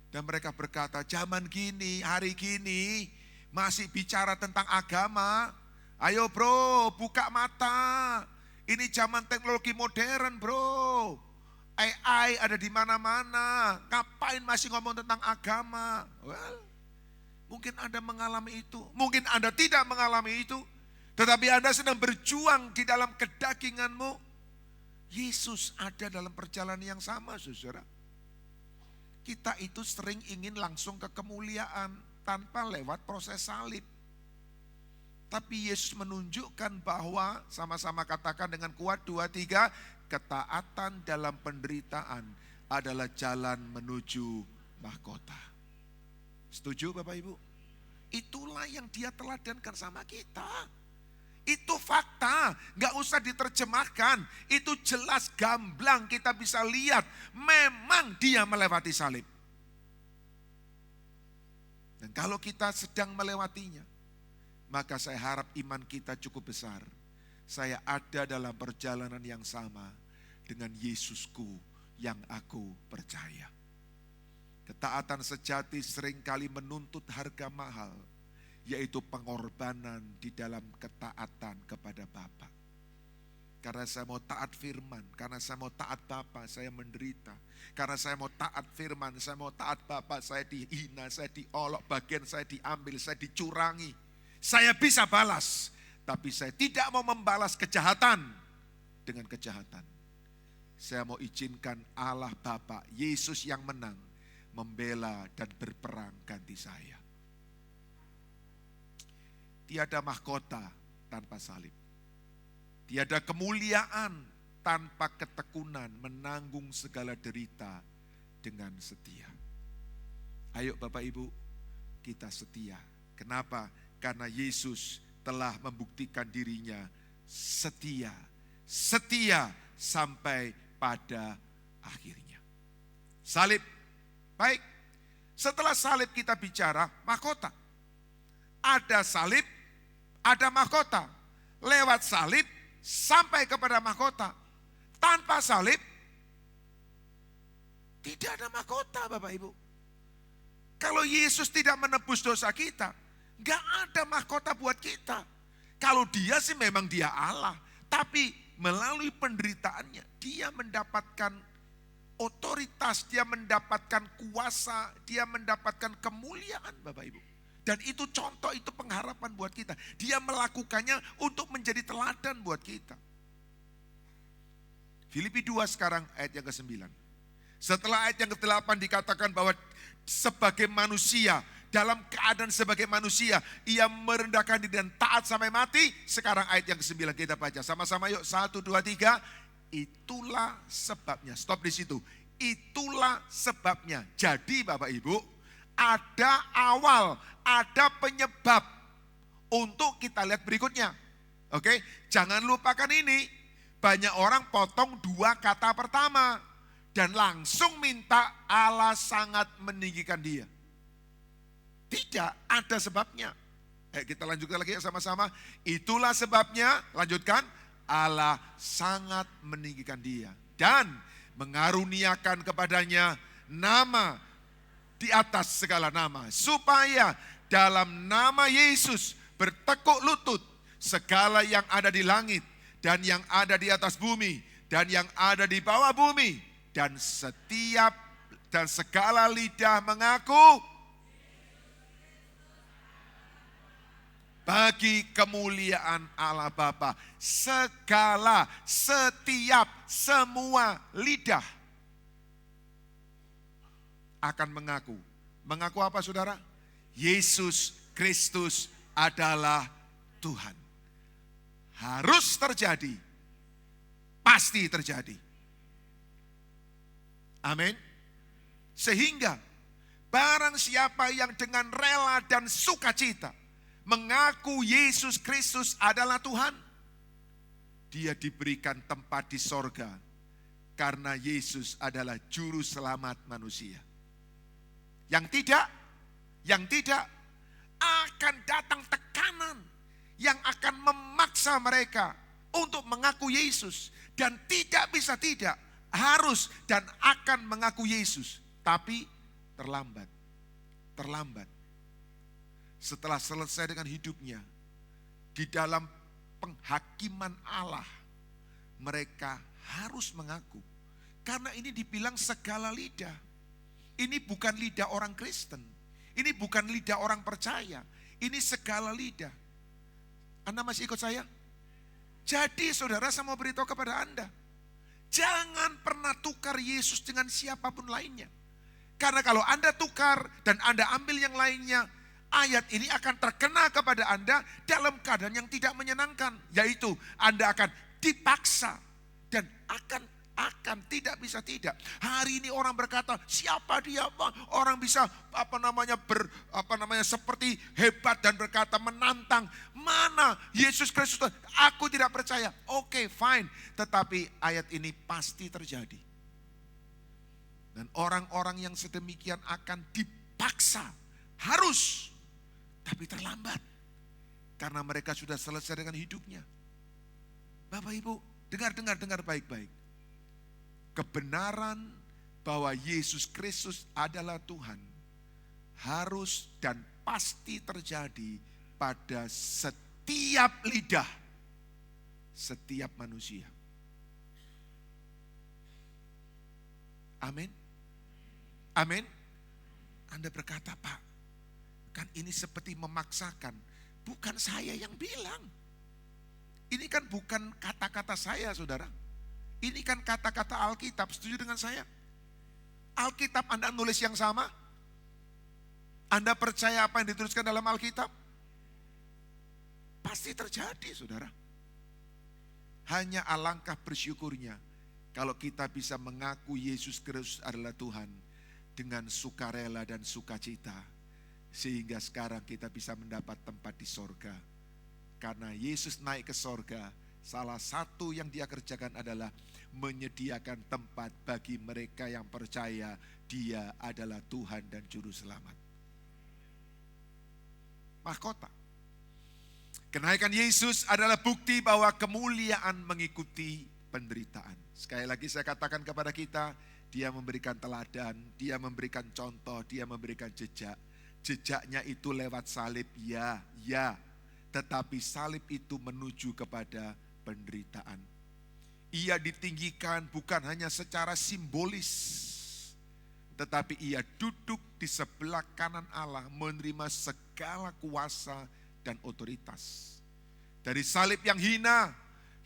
D: Dan mereka berkata, zaman gini, hari gini, masih bicara tentang agama. Ayo bro, buka mata. Ini zaman teknologi modern bro. AI ada di mana-mana. Ngapain masih ngomong tentang agama? Well, mungkin Anda mengalami itu. Mungkin Anda tidak mengalami itu. Tetapi Anda sedang berjuang di dalam kedaginganmu. Yesus ada dalam perjalanan yang sama, saudara. Kita itu sering ingin langsung ke kemuliaan tanpa lewat proses salib. Tapi Yesus menunjukkan bahwa, sama-sama katakan dengan kuat, 2, 3, ketaatan dalam penderitaan adalah jalan menuju mahkota. Setuju Bapak Ibu? Itulah yang dia teladankan sama kita. Itu fakta, nggak usah diterjemahkan. Itu jelas gamblang kita bisa lihat. Memang dia melewati salib. Dan kalau kita sedang melewatinya, maka saya harap iman kita cukup besar. Saya ada dalam perjalanan yang sama dengan Yesusku yang aku percaya. Ketaatan sejati seringkali menuntut harga mahal, yaitu pengorbanan di dalam ketaatan kepada Bapa. Karena saya mau taat firman, karena saya mau taat Bapa, saya menderita. Karena saya mau taat firman, saya mau taat Bapa, saya dihina, saya diolok, bagian saya diambil, saya dicurangi. Saya bisa balas, tapi saya tidak mau membalas kejahatan dengan kejahatan. Saya mau izinkan Allah Bapa, Yesus yang menang, membela dan berperang ganti saya. Tiada mahkota tanpa salib. Tiada kemuliaan tanpa ketekunan menanggung segala derita dengan setia. Ayo Bapak Ibu, kita setia. Kenapa? Karena Yesus telah membuktikan dirinya setia. Setia sampai pada akhirnya. Salib, baik. Setelah salib kita bicara mahkota. Ada salib, ada mahkota. Lewat salib sampai kepada mahkota. Tanpa salib tidak ada mahkota Bapak Ibu. Kalau Yesus tidak menebus dosa kita, gak ada mahkota buat kita. Kalau dia sih memang dia Allah. Tapi melalui penderitaannya dia mendapatkan otoritas, dia mendapatkan kuasa, dia mendapatkan kemuliaan Bapak Ibu. Dan itu contoh, itu pengharapan buat kita. Dia melakukannya untuk menjadi teladan buat kita. Filipi 2 sekarang ayat yang ke-9. Setelah ayat yang ke-8 dikatakan bahwa sebagai manusia, dalam keadaan sebagai manusia, ia merendahkan diri dan taat sampai mati. Sekarang ayat yang ke-9 kita baca. Sama-sama yuk, 1, 2, 3. Itulah sebabnya, stop di situ. Itulah sebabnya. Jadi Bapak Ibu, ada awal, ada penyebab untuk kita lihat berikutnya. Oke, jangan lupakan ini. Banyak orang potong 2 kata pertama dan langsung minta Allah sangat meninggikan dia. Tidak, ada sebabnya. Kita lanjutkan lagi ya sama-sama. Itulah sebabnya, lanjutkan. Allah sangat meninggikan dia dan mengaruniakan kepadanya nama di atas segala nama, supaya dalam nama Yesus bertekuk lutut segala yang ada di langit dan yang ada di atas bumi dan yang ada di bawah bumi, dan segala lidah mengaku bagi kemuliaan Allah Bapa. Segala, setiap, semua lidah akan mengaku. Mengaku apa saudara? Yesus Kristus adalah Tuhan. Harus terjadi. Pasti terjadi. Amin. Sehingga barang siapa yang dengan rela dan sukacita mengaku Yesus Kristus adalah Tuhan, dia diberikan tempat di sorga karena Yesus adalah juru selamat manusia. Yang tidak akan datang tekanan yang akan memaksa mereka untuk mengaku Yesus, dan tidak bisa tidak, harus dan akan mengaku Yesus, tapi terlambat. Setelah selesai dengan hidupnya, di dalam penghakiman Allah, mereka harus mengaku. Karena ini dibilang segala lidah. Ini bukan lidah orang Kristen. Ini bukan lidah orang percaya. Ini segala lidah. Anda masih ikut saya? Jadi saudara, saya mau beritahu kepada Anda. Jangan pernah tukar Yesus dengan siapapun lainnya. Karena kalau Anda tukar dan Anda ambil yang lainnya, ayat ini akan terkena kepada Anda dalam keadaan yang tidak menyenangkan. Yaitu Anda akan dipaksa dan akan akan, tidak bisa tidak. Hari ini orang berkata, siapa dia? Orang bisa seperti hebat dan berkata menantang. Mana Yesus Kristus? Aku tidak percaya. Oke, fine. Tetapi ayat ini pasti terjadi. Dan orang-orang yang sedemikian akan dipaksa, harus, tapi terlambat. Karena mereka sudah selesai dengan hidupnya. Bapak Ibu, dengar baik-baik. Kebenaran bahwa Yesus Kristus adalah Tuhan harus dan pasti terjadi pada setiap lidah, setiap manusia. Amin. Amin. Anda berkata, Pak, kan ini seperti memaksakan. Bukan saya yang bilang. Ini kan bukan kata-kata saya, saudara. Ini kan kata-kata Alkitab. Setuju dengan saya? Alkitab Anda nulis yang sama? Anda percaya apa yang dituliskan dalam Alkitab? Pasti terjadi, saudara. Hanya alangkah bersyukurnya kalau kita bisa mengaku Yesus Kristus adalah Tuhan dengan sukarela dan sukacita. Sehingga sekarang kita bisa mendapat tempat di sorga. Karena Yesus naik ke sorga, salah satu yang dia kerjakan adalah menyediakan tempat bagi mereka yang percaya dia adalah Tuhan dan Juru Selamat. Mahkota. Kenaikan Yesus adalah bukti bahwa kemuliaan mengikuti penderitaan. Sekali lagi saya katakan kepada kita, dia memberikan teladan, dia memberikan contoh, dia memberikan jejak. Jejaknya itu lewat salib, ya. Tetapi salib itu menuju kepada penderitaan. Ia ditinggikan bukan hanya secara simbolis, tetapi ia duduk di sebelah kanan Allah menerima segala kuasa dan otoritas. Dari salib yang hina,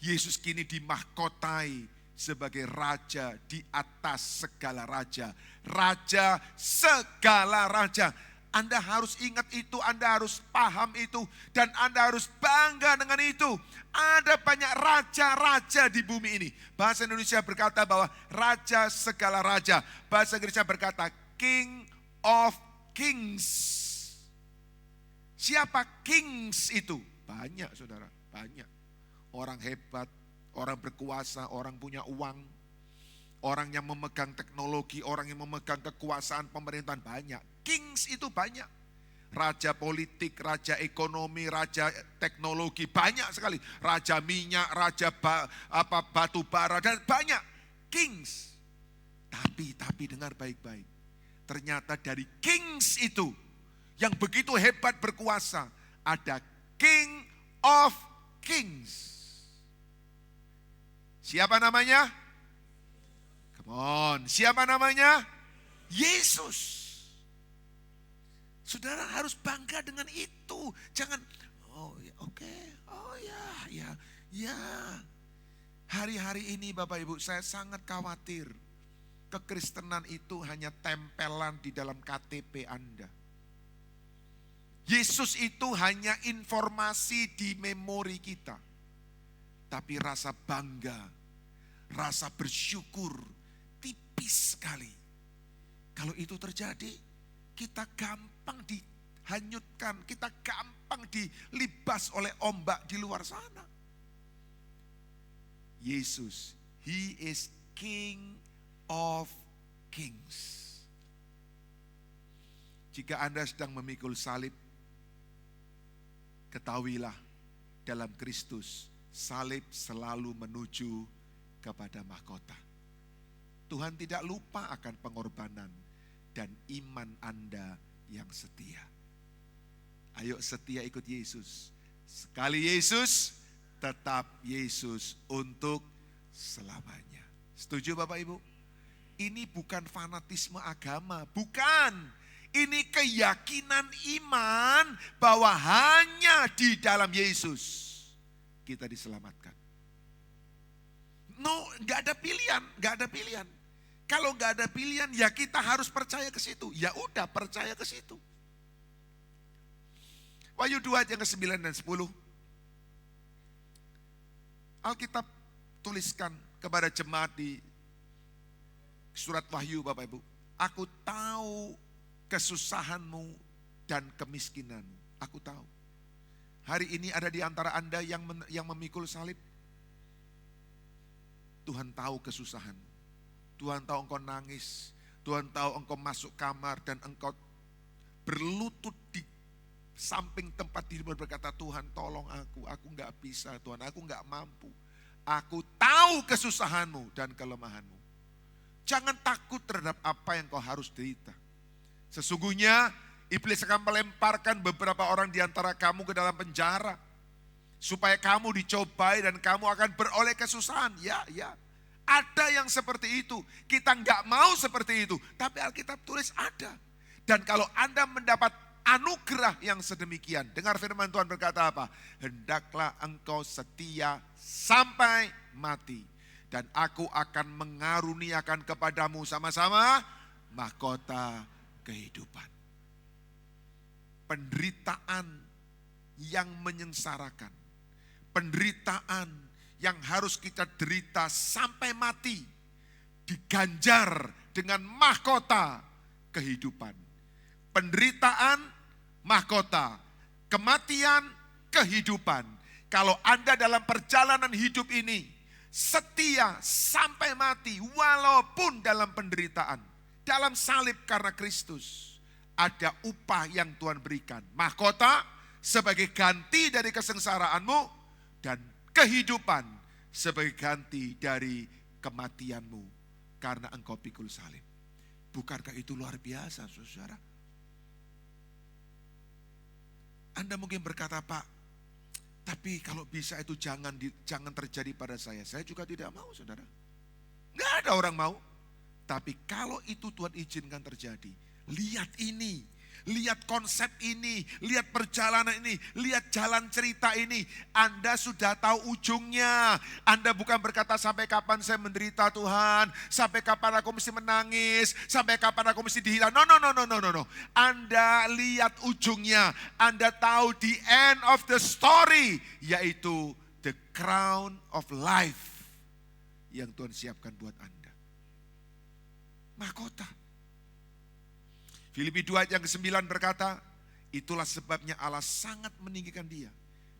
D: Yesus kini dimahkotai sebagai raja di atas segala raja. Raja segala raja. Anda harus ingat itu, Anda harus paham itu, dan Anda harus bangga dengan itu. Ada banyak raja-raja di bumi ini. Bahasa Indonesia berkata bahwa raja segala raja. Bahasa Inggrisnya berkata King of Kings. Siapa kings itu? Banyak, saudara, banyak. Orang hebat, orang berkuasa, orang punya uang, orang yang memegang teknologi, orang yang memegang kekuasaan pemerintahan, banyak. Kings itu banyak. Raja politik, raja ekonomi, raja teknologi, banyak sekali. Raja minyak, raja batu bara, dan banyak. Kings. Tapi dengar baik-baik. Ternyata dari kings itu, yang begitu hebat berkuasa, ada King of Kings. Siapa namanya? Come on, siapa namanya? Yesus. Saudara harus bangga dengan itu. Jangan, oh ya, oke, oh ya. Hari-hari ini Bapak Ibu, saya sangat khawatir. Kekristenan itu hanya tempelan di dalam KTP Anda. Yesus itu hanya informasi di memori kita. Tapi rasa bangga, rasa bersyukur tipis sekali. Kalau itu terjadi, kita gampang dihanyutkan, kita gampang dilibas oleh ombak di luar sana. Yesus, He is King of Kings. Jika Anda sedang memikul salib, ketahuilah dalam Kristus, salib selalu menuju kepada mahkota. Tuhan tidak lupa akan pengorbanan dan iman Anda yang setia. Ayo setia ikut Yesus. Sekali Yesus, tetap Yesus untuk selamanya. Setuju Bapak Ibu? Ini bukan fanatisme agama, bukan. Ini keyakinan iman bahwa hanya di dalam Yesus kita diselamatkan. No, gak ada pilihan. Kalau gak ada pilihan, ya kita harus percaya ke situ. Ya udah, percaya ke situ. Wahyu 2 ayat yang ke-9 dan 10. Alkitab tuliskan kepada jemaat di Surat Wahyu Bapak Ibu. Aku tahu kesusahanmu dan kemiskinanmu. Aku tahu. Hari ini ada di antara Anda yang memikul salib. Tuhan tahu kesusahan. Tuhan tahu engkau nangis. Tuhan tahu engkau masuk kamar dan engkau berlutut di samping tempat tidur berkata, Tuhan tolong aku enggak bisa Tuhan, aku enggak mampu. Aku tahu kesusahanmu dan kelemahanmu. Jangan takut terhadap apa yang kau harus derita. Sesungguhnya iblis akan melemparkan beberapa orang di antara kamu ke dalam penjara. Supaya kamu dicobai dan kamu akan beroleh kesusahan. Ya. Ada yang seperti itu. Kita enggak mau seperti itu. Tapi Alkitab tulis ada. Dan kalau Anda mendapat anugerah yang sedemikian. Dengar firman Tuhan berkata apa? Hendaklah engkau setia sampai mati. Dan aku akan mengaruniakan kepadamu sama-sama mahkota kehidupan. Penderitaan yang menyengsarakan. Penderitaan yang harus kita derita sampai mati. Diganjar dengan mahkota kehidupan. Penderitaan, mahkota. Kematian, kehidupan. Kalau Anda dalam perjalanan hidup ini setia sampai mati walaupun dalam penderitaan. Dalam salib karena Kristus. Ada upah yang Tuhan berikan. Mahkota sebagai ganti dari kesengsaraanmu. Dan kehidupan sebagai ganti dari kematianmu. Karena engkau pikul salib. Bukankah itu luar biasa saudara? Anda mungkin berkata, Pak, tapi kalau bisa itu jangan terjadi pada saya. Saya juga tidak mau saudara. Nggak ada orang mau. Tapi kalau itu Tuhan izinkan terjadi, lihat ini, lihat konsep ini, lihat perjalanan ini, lihat jalan cerita ini. Anda sudah tahu ujungnya. Anda bukan berkata sampai kapan saya menderita Tuhan, sampai kapan aku mesti menangis, sampai kapan aku mesti dihilang. No. Anda lihat ujungnya. Anda tahu the end of the story, yaitu the crown of life yang Tuhan siapkan buat Anda. Mahkota. Filipi 2 ayat yang ke-9 berkata, itulah sebabnya Allah sangat meninggikan dia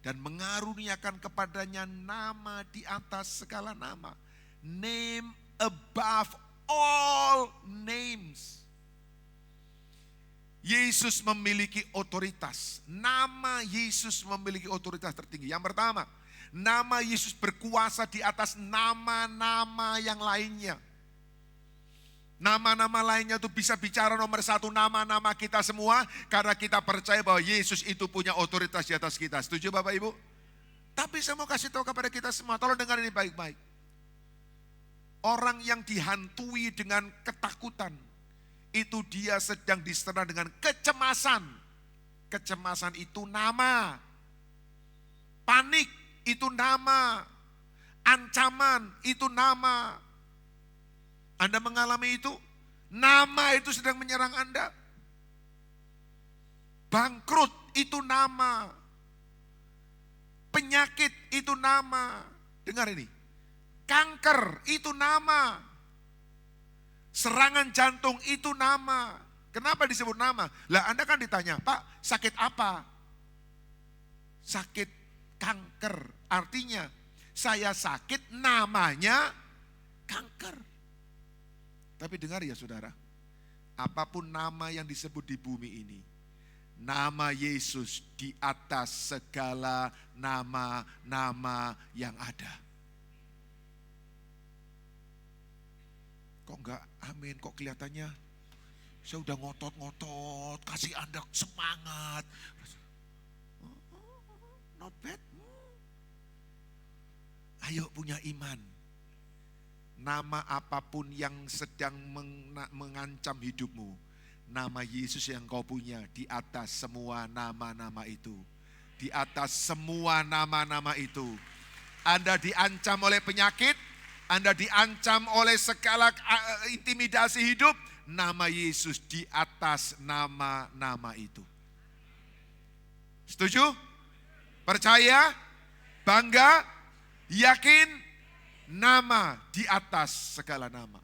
D: dan mengaruniakan kepadanya nama di atas segala nama. Name above all names. Yesus memiliki otoritas. Nama Yesus memiliki otoritas tertinggi. Yang pertama, nama Yesus berkuasa di atas nama-nama yang lainnya. Nama-nama lainnya itu bisa bicara nomor satu nama-nama kita semua. Karena kita percaya bahwa Yesus itu punya otoritas di atas kita. Setuju Bapak Ibu? Tapi saya mau kasih tahu kepada kita semua. Tolong dengar ini baik-baik. Orang yang dihantui dengan ketakutan. Itu dia sedang diserang dengan kecemasan. Kecemasan itu nama. Panik itu nama. Ancaman itu nama. Anda mengalami itu, nama itu sedang menyerang Anda. Bangkrut itu nama. Penyakit itu nama. Dengar ini. Kanker itu nama. Serangan jantung itu nama. Kenapa disebut nama? Lah Anda kan ditanya, Pak sakit apa? Sakit kanker. Artinya saya sakit namanya kanker. Tapi dengar ya saudara, apapun nama yang disebut di bumi ini, nama Yesus di atas segala nama-nama yang ada. Kok enggak amin, kok kelihatannya saya udah ngotot-ngotot, kasih Anda semangat. Not bad. Ayo punya iman. Nama apapun yang sedang mengancam hidupmu, nama Yesus yang kau punya di atas semua nama-nama itu. Di atas semua nama-nama itu. Anda diancam oleh penyakit, Anda diancam oleh segala intimidasi hidup, nama Yesus di atas nama-nama itu. Setuju? Percaya? Bangga? Yakin? Nama di atas segala nama.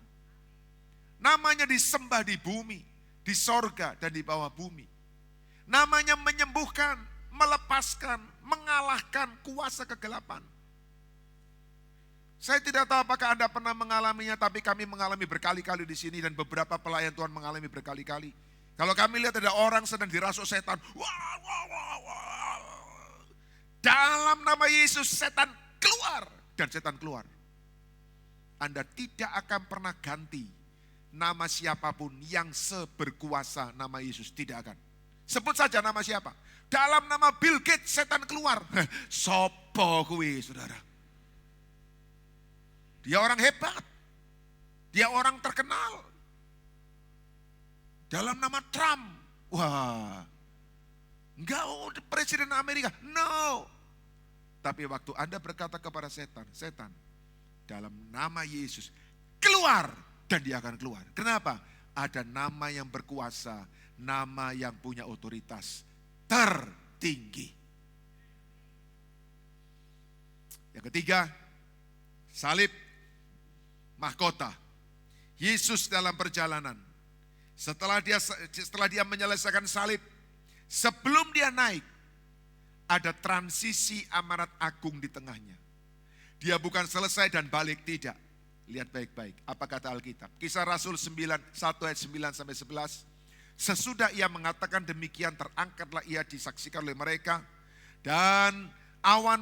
D: Namanya disembah di bumi, di sorga dan di bawah bumi. Namanya menyembuhkan, melepaskan, mengalahkan kuasa kegelapan. Saya tidak tahu apakah Anda pernah mengalaminya, tapi kami mengalami berkali-kali di sini dan beberapa pelayan Tuhan mengalami berkali-kali. Kalau kami lihat ada orang sedang dirasuk setan, wah, wah, wah, wah. Dalam nama Yesus setan keluar dan setan keluar. Anda tidak akan pernah ganti nama siapapun yang seberkuasa nama Yesus, tidak akan. Sebut saja nama siapa. Dalam nama Bill Gates setan keluar. Sopo kuwi, saudara. Dia orang hebat. Dia orang terkenal. Dalam nama Trump. Wah. Enggak, Presiden Amerika. No. Tapi waktu Anda berkata kepada setan, setan, dalam nama Yesus, keluar. Dan dia akan keluar. Kenapa? Ada nama yang berkuasa, nama yang punya otoritas tertinggi. Yang ketiga, salib, mahkota. Yesus dalam perjalanan, setelah dia menyelesaikan salib, sebelum dia naik, ada transisi amanat agung di tengahnya. Dia bukan selesai dan balik, tidak. Lihat baik-baik, apa kata Alkitab. Kisah Rasul 1 ayat 9 sampai 11. Sesudah ia mengatakan demikian, terangkatlah ia disaksikan oleh mereka. Dan awan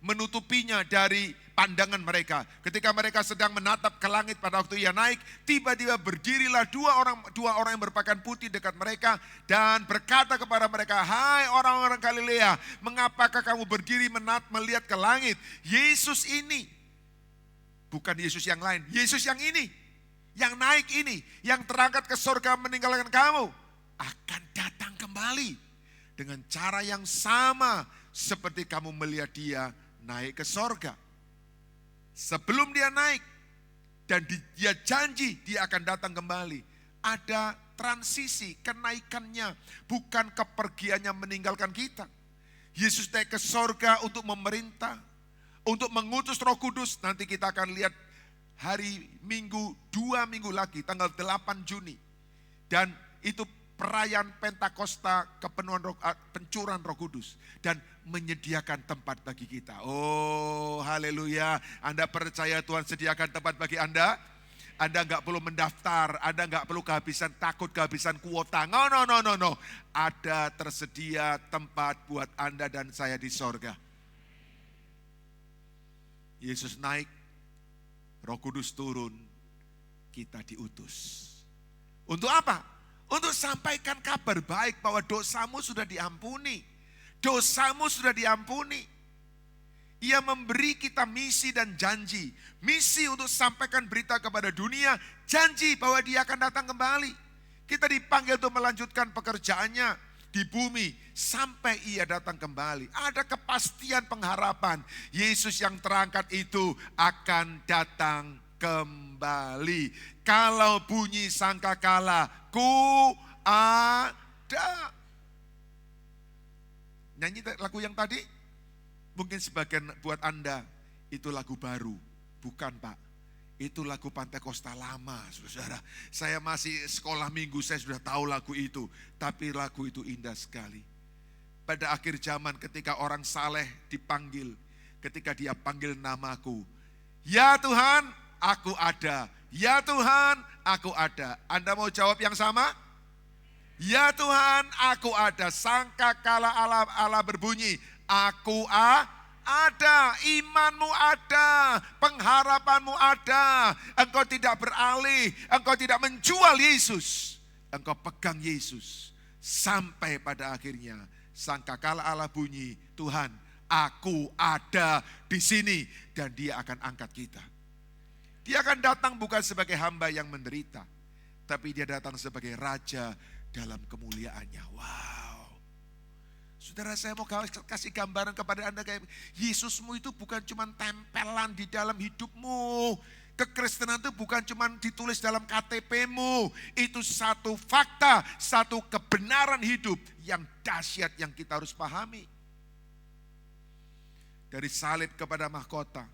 D: menutupinya dari pandangan mereka. Ketika mereka sedang menatap ke langit pada waktu ia naik, tiba-tiba berdirilah dua orang yang berpakaian putih dekat mereka dan berkata kepada mereka, hai orang-orang Galilea, mengapakah kamu berdiri melihat ke langit? Yesus ini, bukan Yesus yang lain, Yesus yang ini, yang naik ini, yang terangkat ke surga meninggalkan kamu, akan datang kembali dengan cara yang sama seperti kamu melihat dia naik ke surga. Sebelum dia naik dan dia janji dia akan datang kembali, ada transisi kenaikannya, bukan kepergiannya meninggalkan kita. Yesus naik ke surga untuk memerintah, untuk mengutus Roh Kudus. Nanti kita akan lihat hari Minggu, 2 minggu lagi, tanggal 8 Juni. Dan itu perayaan Pentakosta, pencurahan Roh Kudus. Dan menyediakan tempat bagi kita. Oh, haleluya. Anda percaya Tuhan sediakan tempat bagi Anda? Anda enggak perlu mendaftar, Anda enggak perlu takut kehabisan kuota. No. Ada tersedia tempat buat Anda dan saya di sorga. Yesus naik, Roh Kudus turun, kita diutus. Untuk apa? Untuk sampaikan kabar baik bahwa dosamu sudah diampuni. Dosamu sudah diampuni. Ia memberi kita misi dan janji. Misi untuk sampaikan berita kepada dunia, janji bahwa dia akan datang kembali. Kita dipanggil untuk melanjutkan pekerjaannya di bumi sampai ia datang kembali. Ada kepastian pengharapan. Yesus yang terangkat itu akan datang kembali. Kalau bunyi sangkakala, ku ada. Nyanyi lagu yang tadi, mungkin sebagian buat Anda itu lagu baru. Bukan Pak, itu lagu Pentakosta lama, saudara. Saya masih sekolah minggu, saya sudah tahu lagu itu. Tapi lagu itu indah sekali. Pada akhir zaman ketika orang saleh dipanggil, ketika dia panggil namaku, ya Tuhan, aku ada. Ya Tuhan, aku ada. Anda mau jawab yang sama? Ya Tuhan, aku ada. Sangkakala Allah berbunyi, aku ada, imanmu ada, pengharapanmu ada. Engkau tidak beralih, engkau tidak menjual Yesus. Engkau pegang Yesus. Sampai pada akhirnya, sangkakala Allah bunyi, Tuhan, aku ada di sini. Dan dia akan angkat kita. Dia akan datang bukan sebagai hamba yang menderita, tapi dia datang sebagai raja dalam kemuliaannya. Wow. Saudara, saya mau kasih gambaran kepada Anda kayak Yesusmu itu bukan cuma tempelan di dalam hidupmu. Kekristenan itu bukan cuma ditulis dalam KTP-mu. Itu satu fakta, satu kebenaran hidup yang dahsyat yang kita harus pahami. Dari salib kepada mahkota,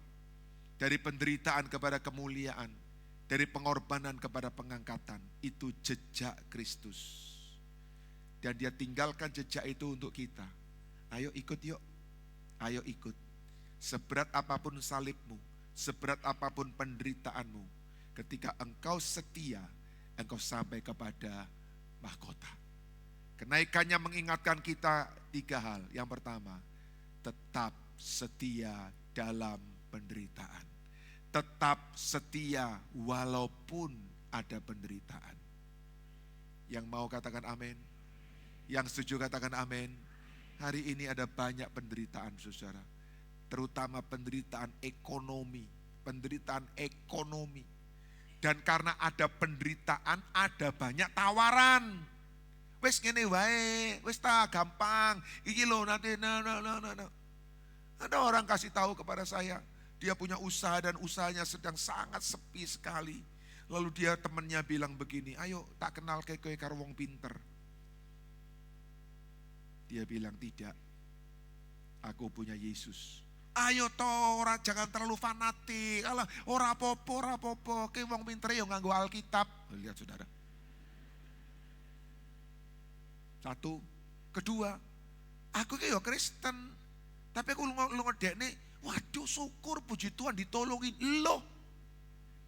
D: dari penderitaan kepada kemuliaan, dari pengorbanan kepada pengangkatan, itu jejak Kristus. Dan dia tinggalkan jejak itu untuk kita. Ayo ikut yuk, ayo ikut. Seberat apapun salibmu, seberat apapun penderitaanmu, ketika engkau setia, engkau sampai kepada mahkota. Kenaikannya mengingatkan kita 3 hal. Yang pertama, tetap setia dalam penderitaan. Tetap setia walaupun ada penderitaan. Yang mau katakan amin? Yang setuju katakan amin? Hari ini ada banyak penderitaan, saudara. Terutama penderitaan ekonomi. Penderitaan ekonomi. Dan karena ada penderitaan, ada banyak tawaran. Wes ngene wae, wes ta gampang. Iki lho nanti no. Ada orang kasih tahu kepada saya, dia punya usaha dan usahanya sedang sangat sepi sekali. Lalu dia temannya bilang begini, ayo tak kenal kowe karo wong pinter. Dia bilang tidak, aku punya Yesus. Ayo toh, jangan terlalu fanatik. Alah, ora apa-apa. Kowe wong pinter yo nganggo Alkitab. Lihat saudara. 1, kedua, aku ki yo Kristen. Tapi aku lu ngedekne, waduh syukur puji Tuhan ditolongin. Loh,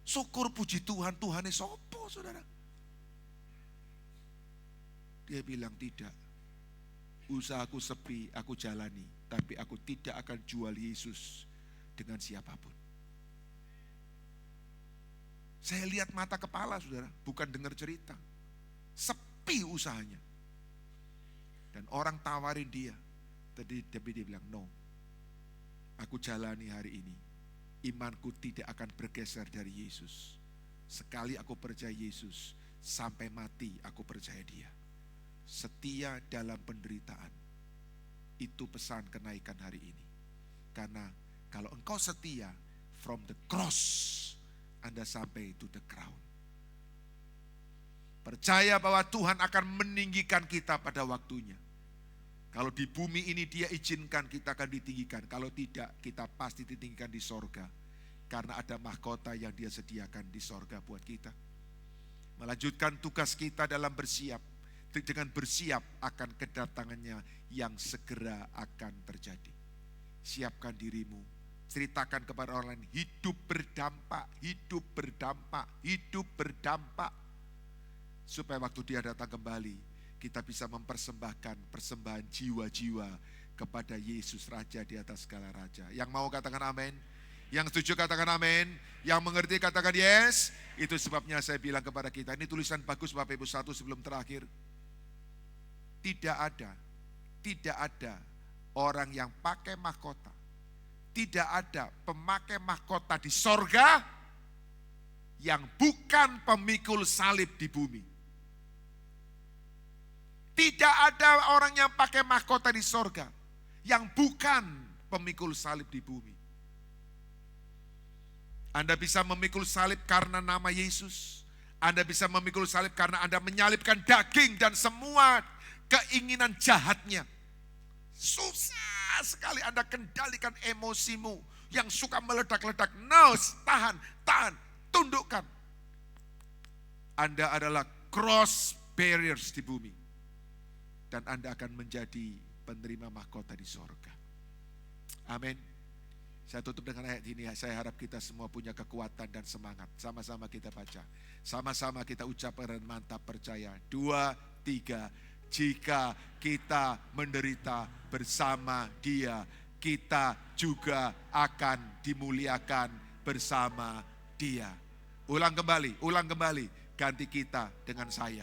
D: syukur puji Tuhan, Tuhane sopo saudara? Dia bilang tidak. Usahaku sepi, aku jalani. Tapi aku tidak akan jual Yesus dengan siapapun. Saya lihat mata kepala saudara, bukan dengar cerita. Sepi usahanya. Dan orang tawarin dia. Tapi dia bilang, no. Aku jalani hari ini. Imanku tidak akan bergeser dari Yesus. Sekali aku percaya Yesus, sampai mati aku percaya dia. Setia dalam penderitaan. Itu pesan kenaikan hari ini. Karena kalau engkau setia, from the cross, Anda sampai to the crown. Percaya bahwa Tuhan akan meninggikan kita pada waktunya. Kalau di bumi ini dia izinkan, kita akan ditinggikan. Kalau tidak, kita pasti ditinggikan di sorga. Karena ada mahkota yang dia sediakan di sorga buat kita. Melanjutkan tugas kita dalam bersiap. Dengan bersiap akan kedatangannya yang segera akan terjadi. Siapkan dirimu. Ceritakan kepada orang lain, hidup berdampak, hidup berdampak, hidup berdampak. Supaya waktu dia datang kembali, kita bisa mempersembahkan persembahan jiwa-jiwa kepada Yesus Raja di atas segala raja. Yang mau katakan amin? Yang setuju katakan amin? Yang mengerti katakan yes? Itu sebabnya saya bilang kepada kita, ini tulisan bagus Bapak Ibu, 1 sebelum terakhir. Tidak ada orang yang pakai mahkota. Tidak ada pemakai mahkota di sorga yang bukan pemikul salib di bumi. Tidak ada orang yang pakai mahkota di sorga yang bukan pemikul salib di bumi. Anda bisa memikul salib karena nama Yesus. Anda bisa memikul salib karena Anda menyalibkan daging dan semua keinginan jahatnya. Susah sekali Anda kendalikan emosimu yang suka meledak-ledak. No, tahan, tundukkan. Anda adalah cross barriers di bumi. Dan Anda akan menjadi penerima mahkota di sorga. Amin. Saya tutup dengan ayat ini. Saya harap kita semua punya kekuatan dan semangat. Sama-sama kita baca. Sama-sama kita ucapkan dan mantap percaya. 2, 3. Jika kita menderita bersama Dia, kita juga akan dimuliakan bersama Dia. Ulang kembali. Ganti kita dengan saya.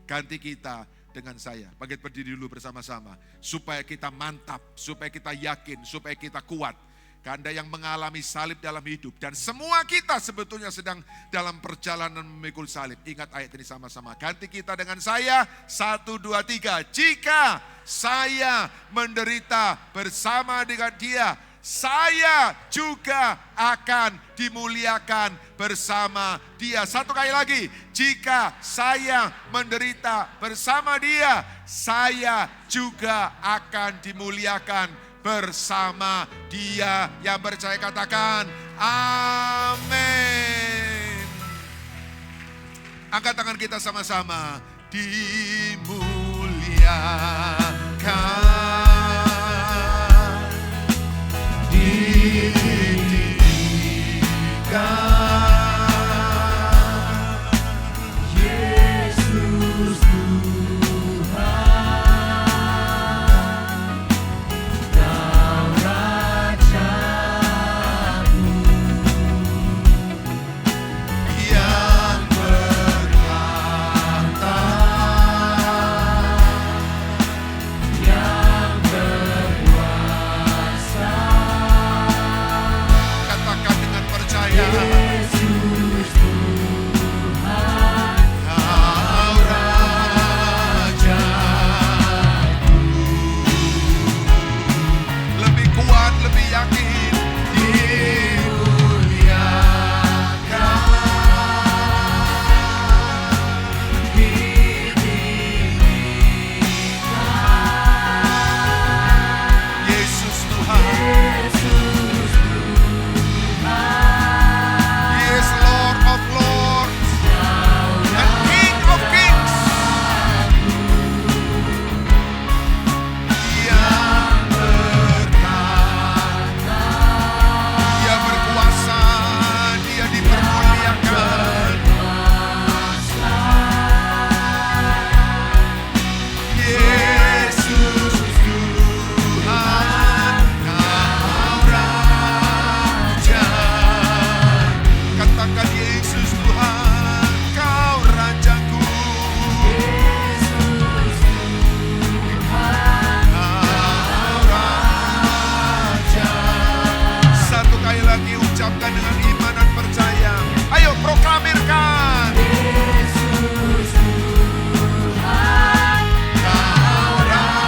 D: Ganti kita dengan saya. Bangkit berdiri dulu bersama-sama. Supaya kita mantap, supaya kita yakin, supaya kita kuat. Anda yang mengalami salib dalam hidup. Dan semua kita sebetulnya sedang dalam perjalanan memikul salib. Ingat ayat ini sama-sama. Ganti kita dengan saya. 1, 2, 3. Jika saya menderita bersama dengan Dia, saya juga akan dimuliakan bersama Dia. Satu kali lagi. Jika saya menderita bersama Dia, saya juga akan dimuliakan bersama Dia. Yang percaya katakan amin. Angkat tangan kita sama-sama. Dimuliakan, ditinggikan, Yesus Tuhan, Kau Rajaku yang bertahta, yang berkuasa. Katakan dengan percaya, Yesus Tuhan, Kau Rajaku. Lebih kuat, lebih yakin. Dimuliakan, ditinggikan, Yesus Tuhan. He is Lord of Lords and King of Kings. Yang bertahta, Dia berkuasa, Dia dipermuliakan. Yesus Tuhan, Kau Raja. Katakan Yesus Tuhan, Kau Rajaku. Kau Raja. Satu kali lagi ucapkan dengan iman dan percaya. Ayo proklamirkan. Kau Rajaku.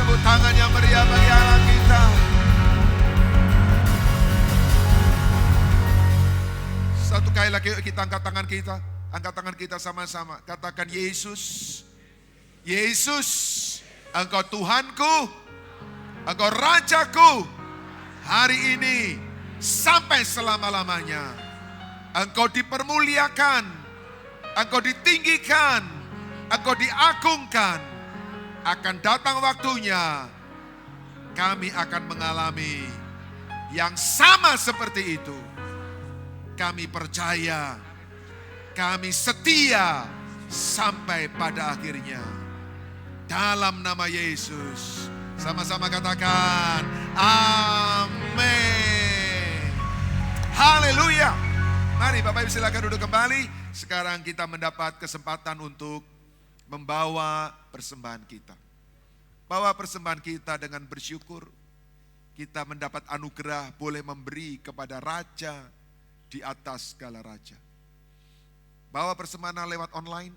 D: Tepuk tangan yang meriah bagi Allah kita. Satu kali lagi kita angkat tangan kita. Angkat tangan kita sama-sama. Katakan Yesus. Yesus, Engkau Tuhanku. Engkau Rajaku. Hari ini sampai selama-lamanya. Engkau dipermuliakan. Engkau ditinggikan. Engkau diagungkan. Akan datang waktunya kami akan mengalami yang sama seperti itu. Kami percaya, kami setia sampai pada akhirnya. Dalam nama Yesus, sama-sama katakan amin. Haleluya. Mari Bapak Ibu silakan duduk kembali. Sekarang kita mendapat kesempatan untuk membawa persembahan kita. Bawa persembahan kita dengan bersyukur. Kita mendapat anugerah boleh memberi kepada Raja di atas segala raja. Bawa persembahan lewat online.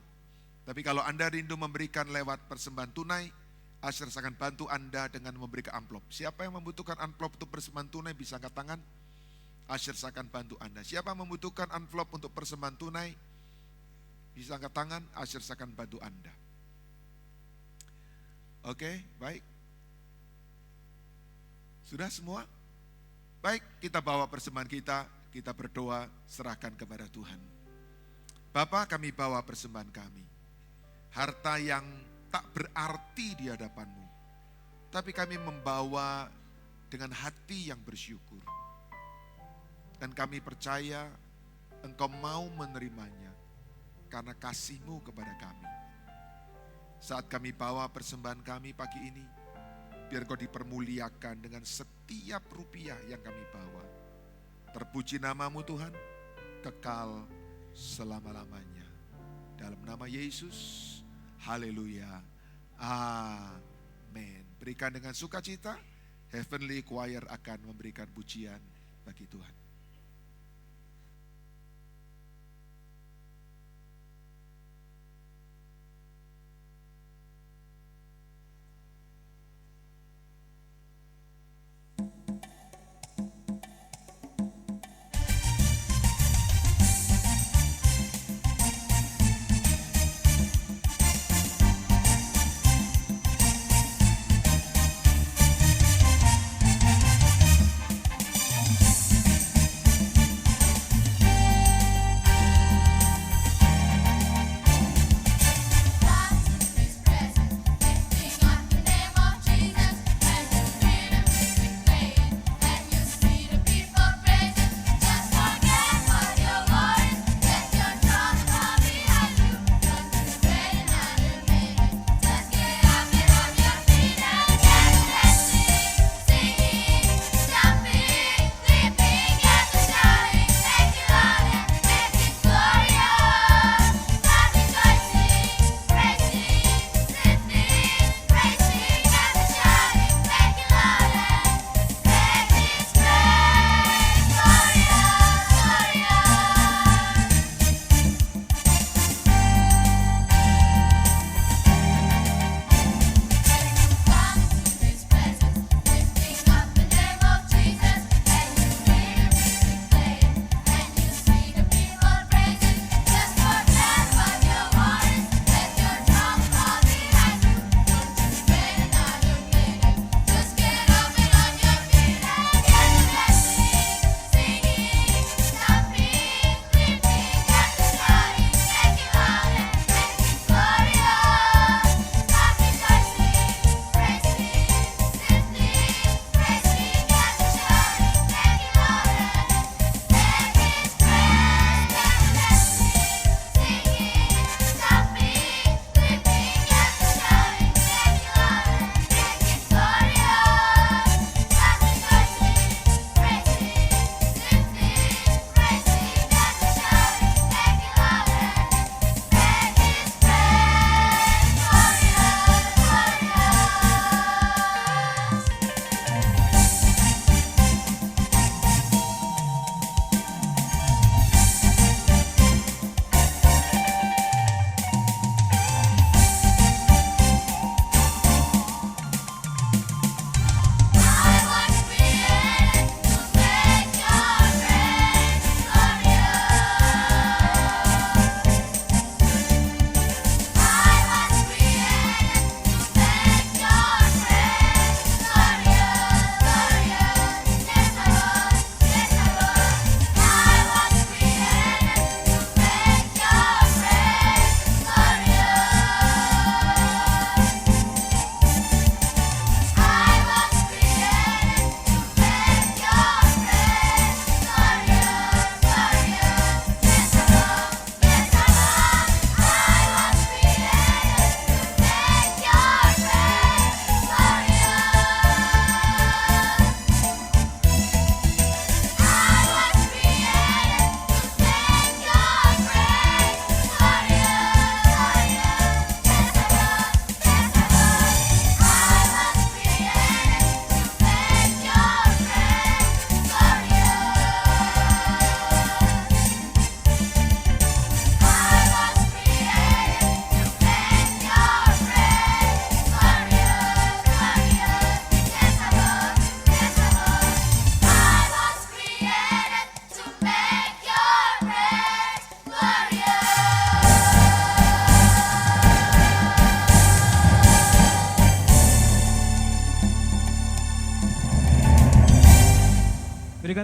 D: Tapi kalau Anda rindu memberikan lewat persembahan tunai, Asher akan bantu Anda dengan memberikan amplop. Siapa yang membutuhkan amplop untuk persembahan tunai bisa angkat tangan. Asher akan bantu Anda. Siapa yang membutuhkan amplop untuk persembahan tunai bisa angkat tangan. Asher akan bantu Anda. Oke, baik. Sudah semua? Baik, kita bawa persembahan kita berdoa, serahkan kepada Tuhan. Bapa, kami bawa persembahan kami. Harta yang tak berarti di hadapan-Mu. Tapi kami membawa dengan hati yang bersyukur. Dan kami percaya Engkau mau menerimanya karena kasih-Mu kepada kami. Saat kami bawa persembahan kami pagi ini, biar Kau dipermuliakan dengan setiap rupiah yang kami bawa. Terpuji nama-Mu Tuhan, kekal selama-lamanya. Dalam nama Yesus, haleluya, amin. Berikan dengan sukacita, Heavenly Choir akan memberikan pujian bagi Tuhan.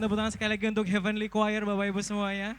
E: Berikan tepuk tangan sekali lagi untuk Heavenly Choir Bapak Ibu semuanya.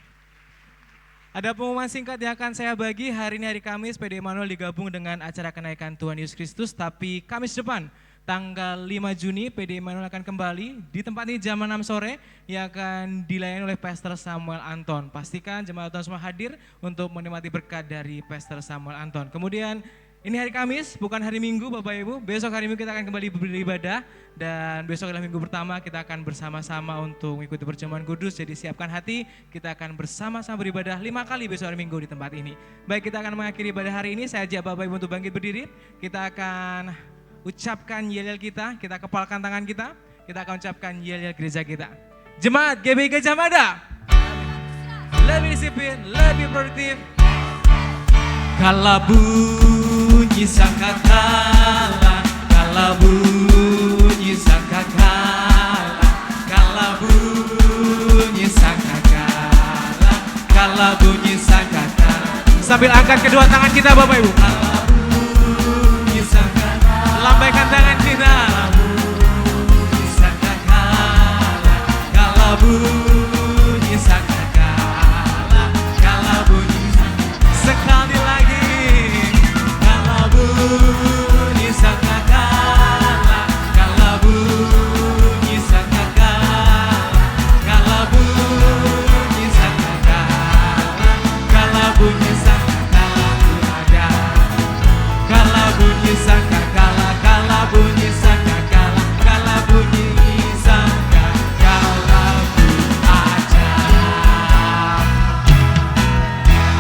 E: Ada pengumuman singkat yang akan saya bagi. Hari ini hari Kamis, PD Emmanuel digabung dengan acara kenaikan Tuhan Yesus Kristus. Tapi Kamis depan, tanggal 5 Juni, PD Emmanuel akan kembali di tempat ini jam 6 sore yang akan dilayani oleh Pastor Samuel Anton. Pastikan jemaat Tuhan semua hadir untuk menikmati berkat dari Pastor Samuel Anton. Kemudian ini hari Kamis, bukan hari Minggu Bapak Ibu. Besok hari Minggu kita akan kembali beribadah. Dan besok adalah minggu pertama kita akan bersama-sama untuk mengikuti perjamuan kudus. Jadi siapkan hati, kita akan bersama-sama beribadah 5 kali besok hari Minggu di tempat ini. Baik, kita akan mengakhiri ibadah hari ini. Saya ajak Bapak Ibu untuk bangkit berdiri. Kita akan ucapkan yel-yel kita kepalkan tangan kita akan ucapkan yel-yel gereja kita. Jemaat GBI Gajah Mada, lebih disiplin, lebih produktif. Kala bunyi sangkakala, kala bunyi sangkakala, kala bunyi sangkakala, kala bunyi sangkakala. Sambil angkat kedua tangan kita Bapak Ibu. Kala bunyi sangkakala, lambaikan tangan kita. Kala bunyi sangkakala, kala bunyi sangkakala, kala bunyi sangkakala. Sekali lagi. Bunyi sangkakala, kala bunyi sangkakala, kala bunyi sangkakala, kala bunyi sangkakala ku ada. Kala bunyi sangkakala, kala bunyi sangkakala, kala bunyi sangkakala ku ada.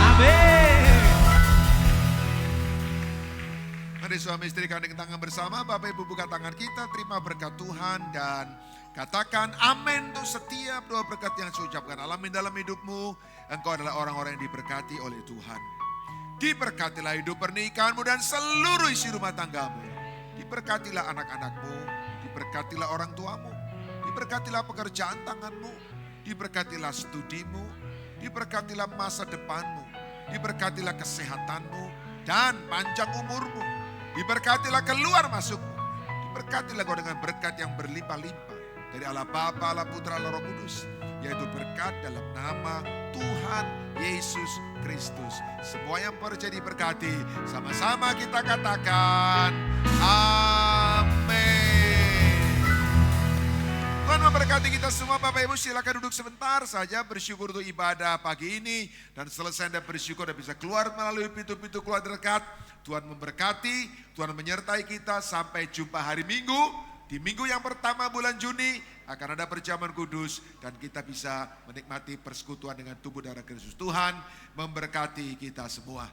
E: Amin.
D: Mari suami istri gandeng tangan bersama, Bapak Ibu buka tangan kita, terima berkat Tuhan dan katakan amin untuk setiap doa berkat yang saya ucapkan. Alamin dalam hidupmu, engkau adalah orang-orang yang diberkati oleh Tuhan. Diberkatilah hidup pernikahanmu dan seluruh isi rumah tanggamu. Diberkatilah anak-anakmu, diberkatilah orang tuamu, diberkatilah pekerjaan tanganmu, diberkatilah studimu, diberkatilah masa depanmu, diberkatilah kesehatanmu dan panjang umurmu. Diberkatilah keluar masukmu. Diberkatilah kau dengan berkat yang berlimpah-limpah dari Allah Bapa, Allah Putra, Allah Roh Kudus, yaitu berkat dalam nama Tuhan Yesus Kristus. Semua yang percaya diberkati, sama-sama kita katakan amin. Tuhan memberkati kita semua. Bapak Ibu silakan duduk sebentar saja, bersyukur untuk ibadah pagi ini. Dan selesai Anda bersyukur dan bisa keluar melalui pintu-pintu keluar terdekat. Tuhan memberkati, Tuhan menyertai kita. Sampai jumpa hari Minggu. Di minggu yang pertama bulan Juni akan ada perjamuan kudus. Dan kita bisa menikmati persekutuan dengan tubuh darah Kristus. Tuhan memberkati kita semua.